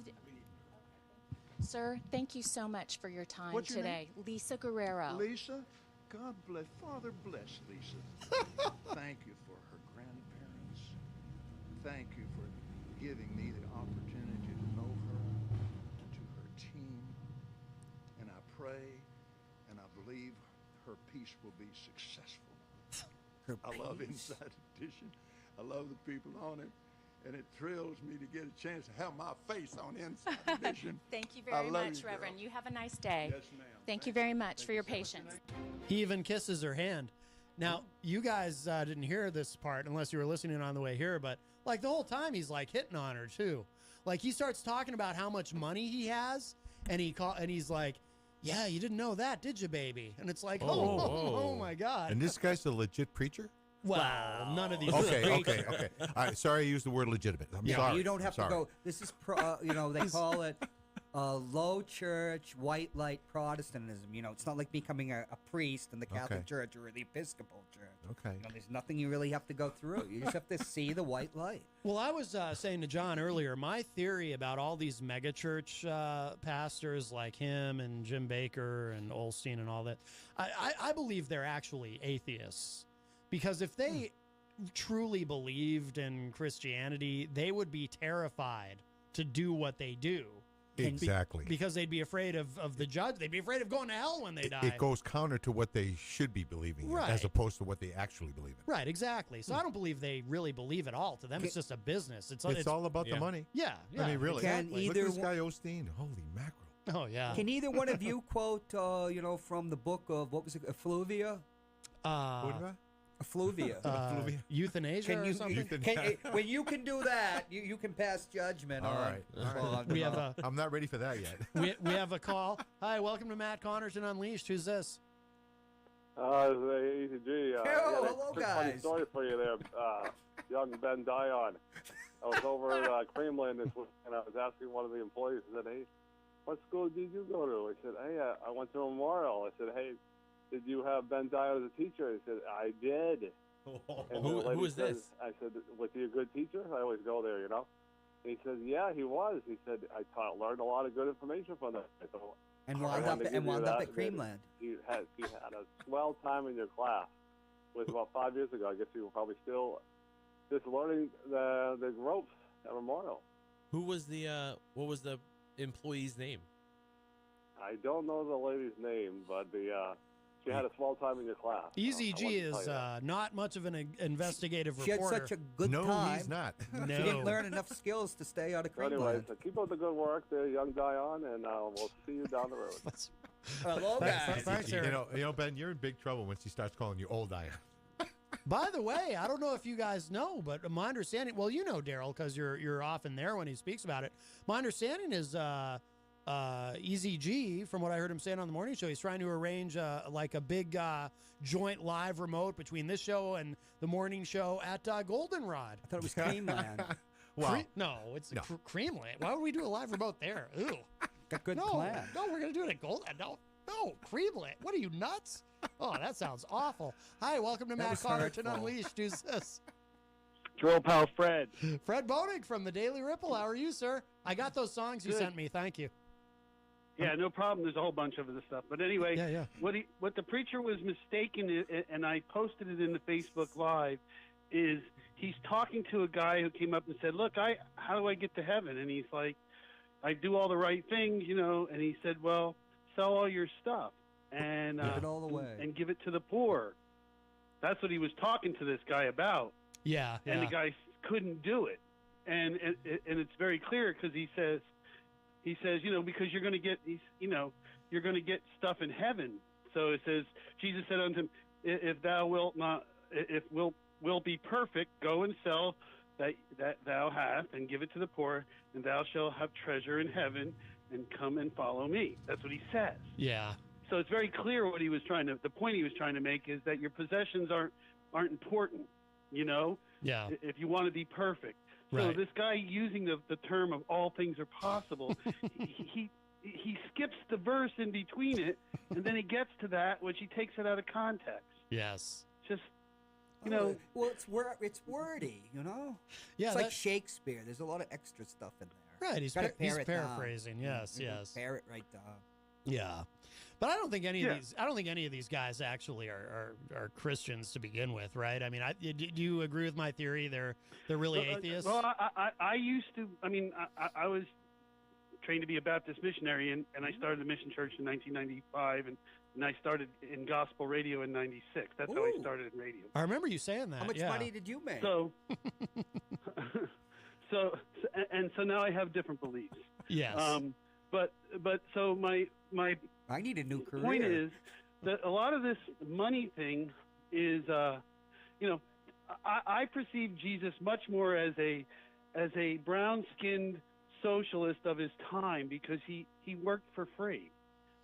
Sir, thank you so much for your time What's your today. Lisa Guerrero. Lisa, God bless, Father bless Lisa. Thank you for her grandparents. Thank you for giving me the opportunity to know her, to her team. And I pray and I believe her piece will be successful. I love Inside Edition. I love the people on it. And it thrills me to get a chance to have my face on Inside Edition. Thank you very much, Reverend. You have a nice day. Yes, ma'am. Thank you very much for your patience. He even kisses her hand. Now, you guys didn't hear this part unless you were listening on the way here, but like the whole time he's like hitting on her too. Like he starts talking about how much money he has, and he's like, "Yeah, you didn't know that, did you, baby?" And it's like, oh my God. And this guy's a legit preacher? Well, none of these. Okay. All right, sorry I used the word legitimate. I'm sorry. You don't have to go. This is, you know, they call it low church, white light Protestantism. You know, it's not like becoming a priest in the Catholic Church or the Episcopal Church. Okay. You know, there's nothing you really have to go through. You just have to see the white light. Well, I was saying to John earlier, my theory about all these megachurch pastors like him and Jim Baker and Olstein and all that, I believe they're actually atheists. Because if they truly believed in Christianity, they would be terrified to do what they do. Exactly. Because they'd be afraid of the judge. They'd be afraid of going to hell when they die. It goes counter to what they should be believing in, as opposed to what they actually believe in. Right, exactly. So I don't believe they really believe at all. To them, it's just a business. It's all about the money. Yeah. I mean, really. Exactly. Look at this guy Osteen. Holy mackerel. Oh, yeah. Can either one of you quote, you know, from the book of, what was it, Effluvia? Effluvia. Euthanasia or something? When you can do that, you can pass judgment. All right. We have I'm not ready for that yet. we have a call. Hi, welcome to Matt Connarton Unleashed. Who's this? It's ECG. Hello, guys. Funny story for you there, young Ben Dion. I was over at Creamland this week, and I was asking one of the employees, I said, "Hey, what school did you go to?" He said, "Hey, I went to Memorial." I said, "Hey, did you have Ben Dion as a teacher?" He said, "I did." And Who is this? I said, "Was he a good teacher?" I always go there, you know. And he said, "Yeah, he was." He said, "I learned a lot of good information from that." And wound up at Creamland. You had a swell time in your class. It was about 5 years ago. I guess you were probably still just learning the ropes at Memorial. Who was the what was the employee's name? I don't know the lady's name, but she had a small time in your class. EZG is not much of an investigative She reporter. had such a good time. No, he's not. No. She didn't learn enough skills to stay out of Creamland. Anyway, so keep up the good work there, young Dion, and we'll see you down the road. Hello, guys. Thanks, you know, Ben, you're in big trouble when she starts calling you old Dion. By the way, I don't know if you guys know, but my understanding, well, you know Darryl because you're often there when he speaks about it. My understanding is EZG, from what I heard him saying on the morning show, he's trying to arrange like a big joint live remote between this show and the morning show at Goldenrod. I thought it was Creamland. Wow. No, it's Creamland. Why would we do a live remote there? Ew. Got good plan. No, we're going to do it at Golden. No, Creamland. What are you, nuts? Oh, that sounds awful. Hi, welcome to Matt Connarton Unleashed. Who's this? Drill pal Fred. Fred Boenig from the Daily Ripple. How are you, sir? I got those songs you sent me. Thank you. Yeah, no problem. There's a whole bunch of other stuff. But anyway, what the preacher was mistaken, and I posted it in the Facebook Live, is he's talking to a guy who came up and said, "Look, how do I get to heaven?" And he's like, "I do all the right things, you know." And he said, "Well, sell all your stuff and give it all away and give it to the poor." That's what he was talking to this guy about. Yeah. And the guy couldn't do it, and it's very clear because he says, he says, because you're going to get you're going to get stuff in heaven. So it says, Jesus said unto him, if thou wilt not, if wilt be perfect, go and sell that thou hast, and give it to the poor, and thou shalt have treasure in heaven, and come and follow me. That's what he says. Yeah. So it's very clear what he was the point he was trying to make is that your possessions aren't important, Yeah. if you want to be perfect. So Right. this guy using the term of all things are possible, he skips the verse in between it, and then he gets to that, which he takes it out of context. Yes. Just, well, it's wordy, Yeah, it's like Shakespeare. There's a lot of extra stuff in there. Right, he's Gotta pare it down. paraphrasing. Yes, yes. Pare it right down. Yeah, but I don't think any of these guys actually are Christians to begin with, right? I mean, do you agree with my theory? They're really atheists. Well, I used to. I mean, I was trained to be a Baptist missionary, and I started the mission church in 1995, and I started in gospel radio in '96. That's how I started in radio. I remember you saying that. How much money did you make? So now I have different beliefs. Yes. But so my I need a new career. Point is that a lot of this money thing is I perceive Jesus much more as a brown-skinned socialist of his time, because he worked for free.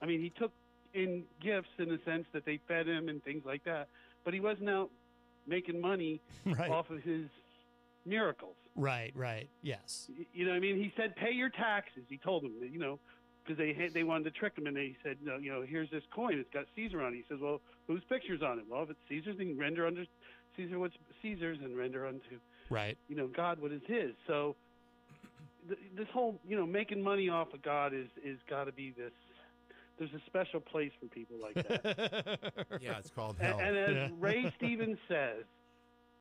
I mean, he took in gifts in the sense that they fed him and things like that, but he wasn't out making money off of his miracles. Right, yes. You know what I mean? He said, pay your taxes. He told them, because they wanted to trick him, and they said, no, here's this coin. It's got Caesar on it. He says, well, whose picture's on it? Well, if it's Caesar's, then render unto Caesar what's Caesar's, and render unto God what is his. So this whole, making money off of God is got to be this. There's a special place for people like that. Yeah, it's called hell. And as Ray Stevens says,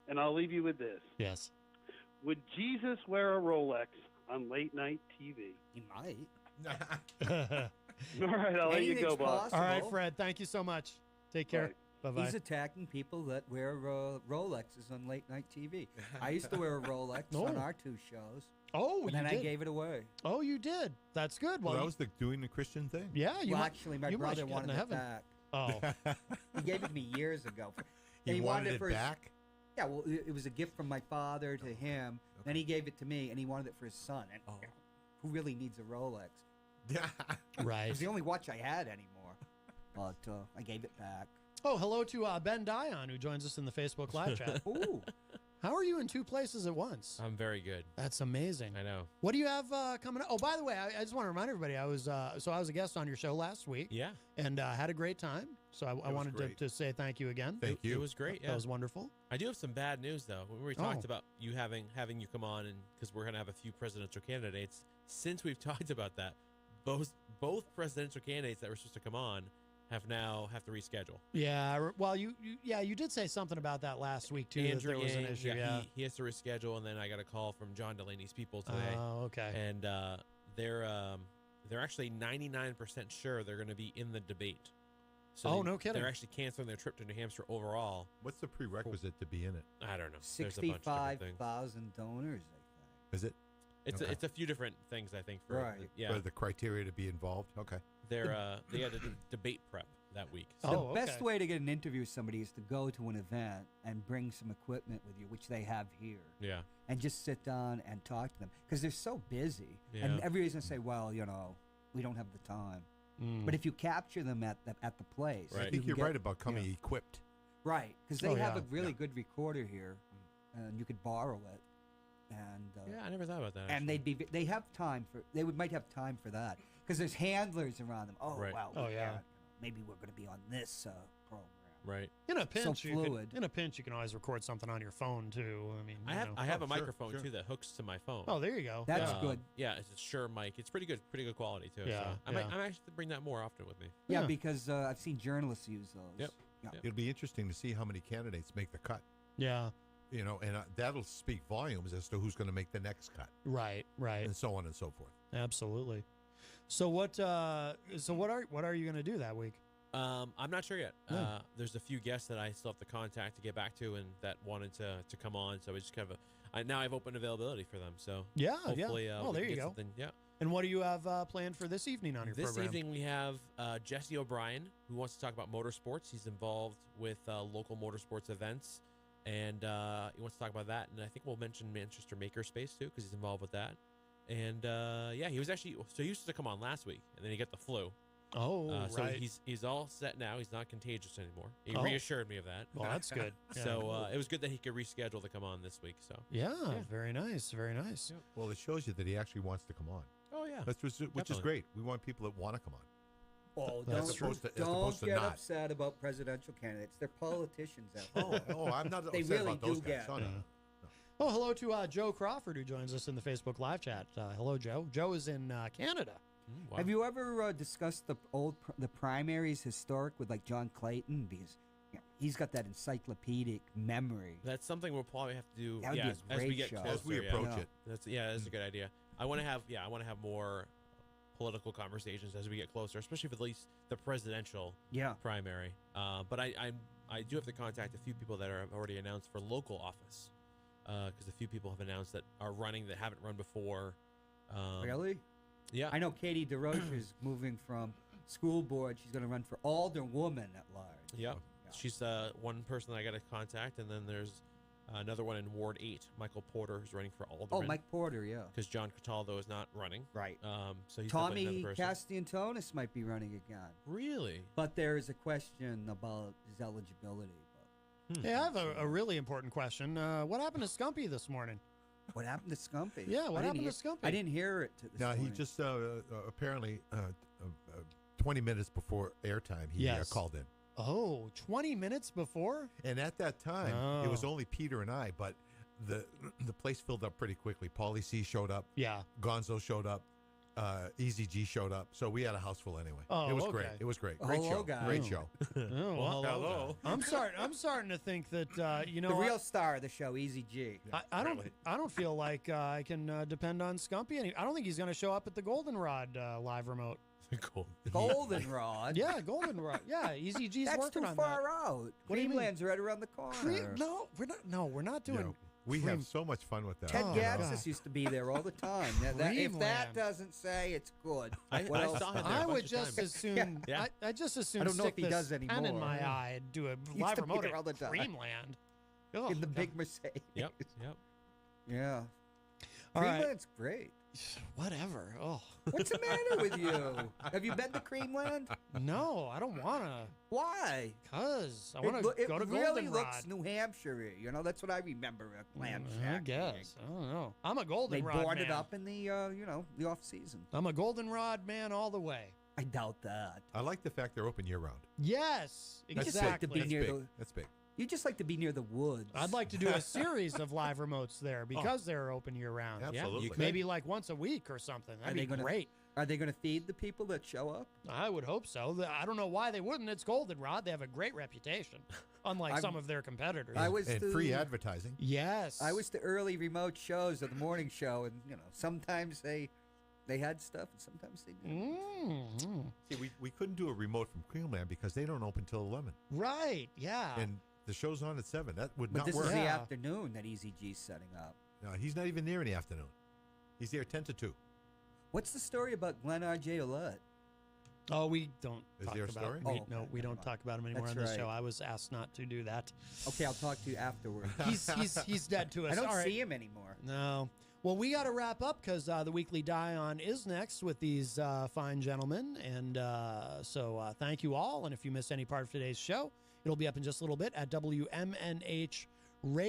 and I'll leave you with this. Yes. Would Jesus wear a Rolex on late night TV? He might. All right, I'll let you go, boss. All right, Fred. Thank you so much. Take care. Bye-bye. He's attacking people that wear Rolexes on late night TV. I used to wear a Rolex on our 2 shows. Oh, and then I gave it away. Oh, you did. That's good. Well, that was doing the Christian thing. Yeah, actually, my brother wanted it back. Oh, he gave it to me years ago. He wanted it back. Yeah, well, it was a gift from my father to him. Okay. Then he gave it to me, and he wanted it for his son. And who really needs a Rolex? Right. It was the only watch I had anymore. But I gave it back. Oh, hello to Ben Dion, who joins us in the Facebook live chat. Ooh. How are you in 2 places at once? I'm very good. That's amazing. I know. What do you have coming up? Oh, by the way, I just want to remind everybody, I was a guest on your show last week. Yeah. And had a great time. So I wanted to say thank you again. Thank you. It was great. Yeah. That was wonderful. I do have some bad news, though. When we talked about you having you come on, and because we're going to have a few presidential candidates, since we've talked about that, both presidential candidates that were supposed to come on have to reschedule. Yeah, well, you did say something about that last week too. Andrew that there was an Yang, issue. Yeah, he has to reschedule, and then I got a call from John Delaney's people today. Oh, okay. And they're actually 99% sure they're going to be in the debate. So no kidding. They're actually canceling their trip to New Hampshire overall. What's the prerequisite to be in it? I don't know. 65,000 donors, I think. Is it? It's a few different things, I think. For the criteria to be involved. Okay. They had a debate prep that week. So the best way to get an interview with somebody is to go to an event and bring some equipment with you, which they have here. Yeah. And just sit down and talk to them, because they're so busy. Yeah. And everybody's going to say, well, we don't have the time. But if you capture them at the place. I think you're right about coming equipped. Right, because they have a really good recorder here, and you could borrow it. And I never thought about that. And they have time for might have time for that, because there's handlers around them. Oh, right. well, maybe we're going to be on this program. Right. In a pinch, so fluid. You can always record something on your phone too. I mean, I have a microphone too that hooks to my phone. Oh, there you go. That's good. Yeah, it's a Shure mic. It's pretty good quality too. Yeah, so I might actually bring that more often with me. Yeah, because I've seen journalists use those. Yep. It'll be interesting to see how many candidates make the cut. Yeah. And that'll speak volumes as to who's going to make the next cut. Right. And so on and so forth. Absolutely. So what are you going to do that week? I'm not sure yet. There's a few guests that I still have to contact to get back to, and that wanted to come on. So we just kind of now I've open availability for them. So hopefully Oh, there you go. Yeah. And what do you have planned for this evening on your This program? evening we have Jesse O'Brien, who wants to talk about motorsports. He's involved with local motorsports events, and he wants to talk about that. And I think we'll mention Manchester Makerspace, too, because he's involved with that. And, he was actually – so he used to come on last week, and then he got the flu. Oh, so right. he's all set now. He's not contagious anymore. He Oh. reassured me of that. Well, that's good. Yeah. So it was good that he could reschedule to come on this week. So Yeah, very nice, very nice. Yeah. Well, it shows you that he actually wants to come on. Oh, yeah. Which is Definitely. great. We want people that want to come on. Oh, As don't opposed to get not. upset about presidential candidates. They're politicians out there. Oh, I'm not They upset really about those do guys. get. Oh, no. Oh, hello to Joe Crawford, who joins us in the Facebook live chat. Hello, Joe. Joe is in Canada. Wow. Have you ever discussed the primaries historic with like John Clayton? Because he's got that encyclopedic memory. That's something we'll probably have to do That would be a as we great get show. closer. As we approach it. That's a good idea. I want to have more political conversations as we get closer, especially for at least the presidential primary. But I do have to contact a few people that are already announced for local office, because a few people have announced that are running that haven't run before. Really? Yeah. I know Katie DeRoche is moving from school board. She's going to run for alderwoman at large. Yep. She's one person that I got to contact, and then there's another one in Ward 8, Michael Porter, who's running for alderman. Oh, Mike Porter, yeah. Because John Cataldo is not running. Right. So he's Tommy definitely another person. Castiantonis might be running again. Really? But there is a question about his eligibility. Hey, I have a really important question. What happened to Scumpy this morning? What happened to Scumpy? Yeah, what happened to Scumpy? I didn't hear it this No, morning. he just apparently 20 minutes before airtime, he called in. Oh, 20 minutes before? And at that time, it was only Peter and I, but the place filled up pretty quickly. Paulie C showed up. Yeah. Gonzo showed up. Easy G showed up. So we had a house full anyway. Oh, it was okay. great. It was great. Oh, Great hello, show. guys. Great show. Oh, hello. I'm starting to think that the real star of the show, Easy G. I don't feel like I can depend on Scumpy. I don't think he's going to show up at the Goldenrod live remote. Goldenrod. Yeah, Goldenrod. Yeah, Easy G's That's working too on far that. out. What do you mean? Creamland's right around the corner. No, we're not. No, we're not doing. We Cream- have so much fun with that. Ted Oh, Gatsis God. used to be there all the time. If that Creamland. doesn't say, it's good. I saw him there I a would bunch of just times. as soon. Yeah. I just as soon I don't know stick if he this does pen in anymore. my eye and do a He used live to be remote there at all the time. Creamland. Oh, In the God. big Mercedes. Yep. Yeah. All right. Creamland's great. Whatever. Oh. What's the matter with you? Have you been to Creamland? No, I don't want to. Why? Cause I want to It go to really Goldenrod. looks New Hampshire-y. You know, that's what I remember at Clam I Shack. guess. I don't know. I'm a They Goldenrod board man. it up in the, the off-season. I'm a Goldenrod man all the way. I doubt that. I like the fact they're open year-round. Yes, That's exactly. like to be That's near big. the. That's big. You just like to be near the woods. I'd like to do a series of live remotes there because they're open year round. Absolutely. you could. Maybe like once a week or something. That'd be great. Are they going to feed the people that show up? I would hope so. I don't know why they wouldn't. It's Goldenrod. They have a great reputation, unlike some of their competitors. And free advertising. Yes. I was to early remote shows of the morning show, and sometimes they had stuff, and sometimes they didn't. See, we couldn't do a remote from Creamland because they don't open till 11. Right. Yeah. And the show's on at 7. That would But not this work. is the afternoon that Easy G's setting up. No, he's not even there in the afternoon. He's there 10 to 2. What's the story about Glenn R.J. Ouellette? Oh, we don't Is talk there a about story? We, Oh, no, okay, we don't never talk mind. about him anymore That's on this right. show. I was asked not to do that. Okay, I'll talk to you afterwards. He's dead to us. I don't All right. see him anymore. No. Well, we got to wrap up because the weekly Dion is next with these fine gentlemen. And so thank you all. And if you missed any part of today's show, it'll be up in just a little bit at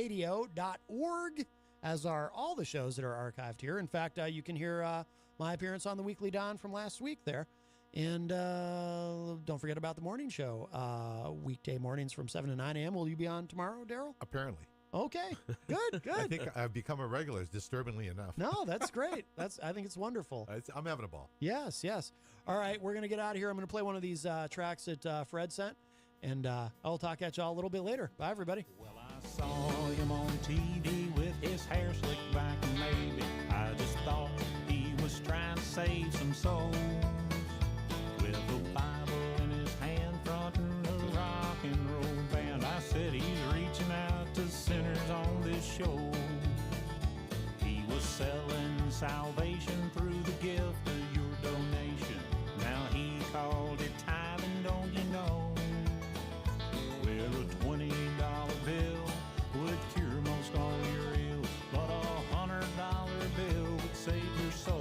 WMNHradio.org, as are all the shows that are archived here. In fact, you can hear my appearance on the weekly Dion from last week there. And don't forget about the morning show, weekday mornings from 7 to 9 a.m. Will you be on tomorrow, Darryl? Apparently. Okay, good, good. I think I've become a regular, disturbingly enough. No, that's great. I think it's wonderful. I'm having a ball. Yes, yes. All right, we're going to get out of here. I'm going to play one of these tracks that Fred sent, and I'll talk at y'all a little bit later. Bye, everybody. Well, I saw him on TV with his hair slicked back, and maybe I just thought he was trying to save some souls. With a Bible in his hand, fronting a rock and roll band, I said he's reaching out to sinners on this show. He was selling salvation through the gift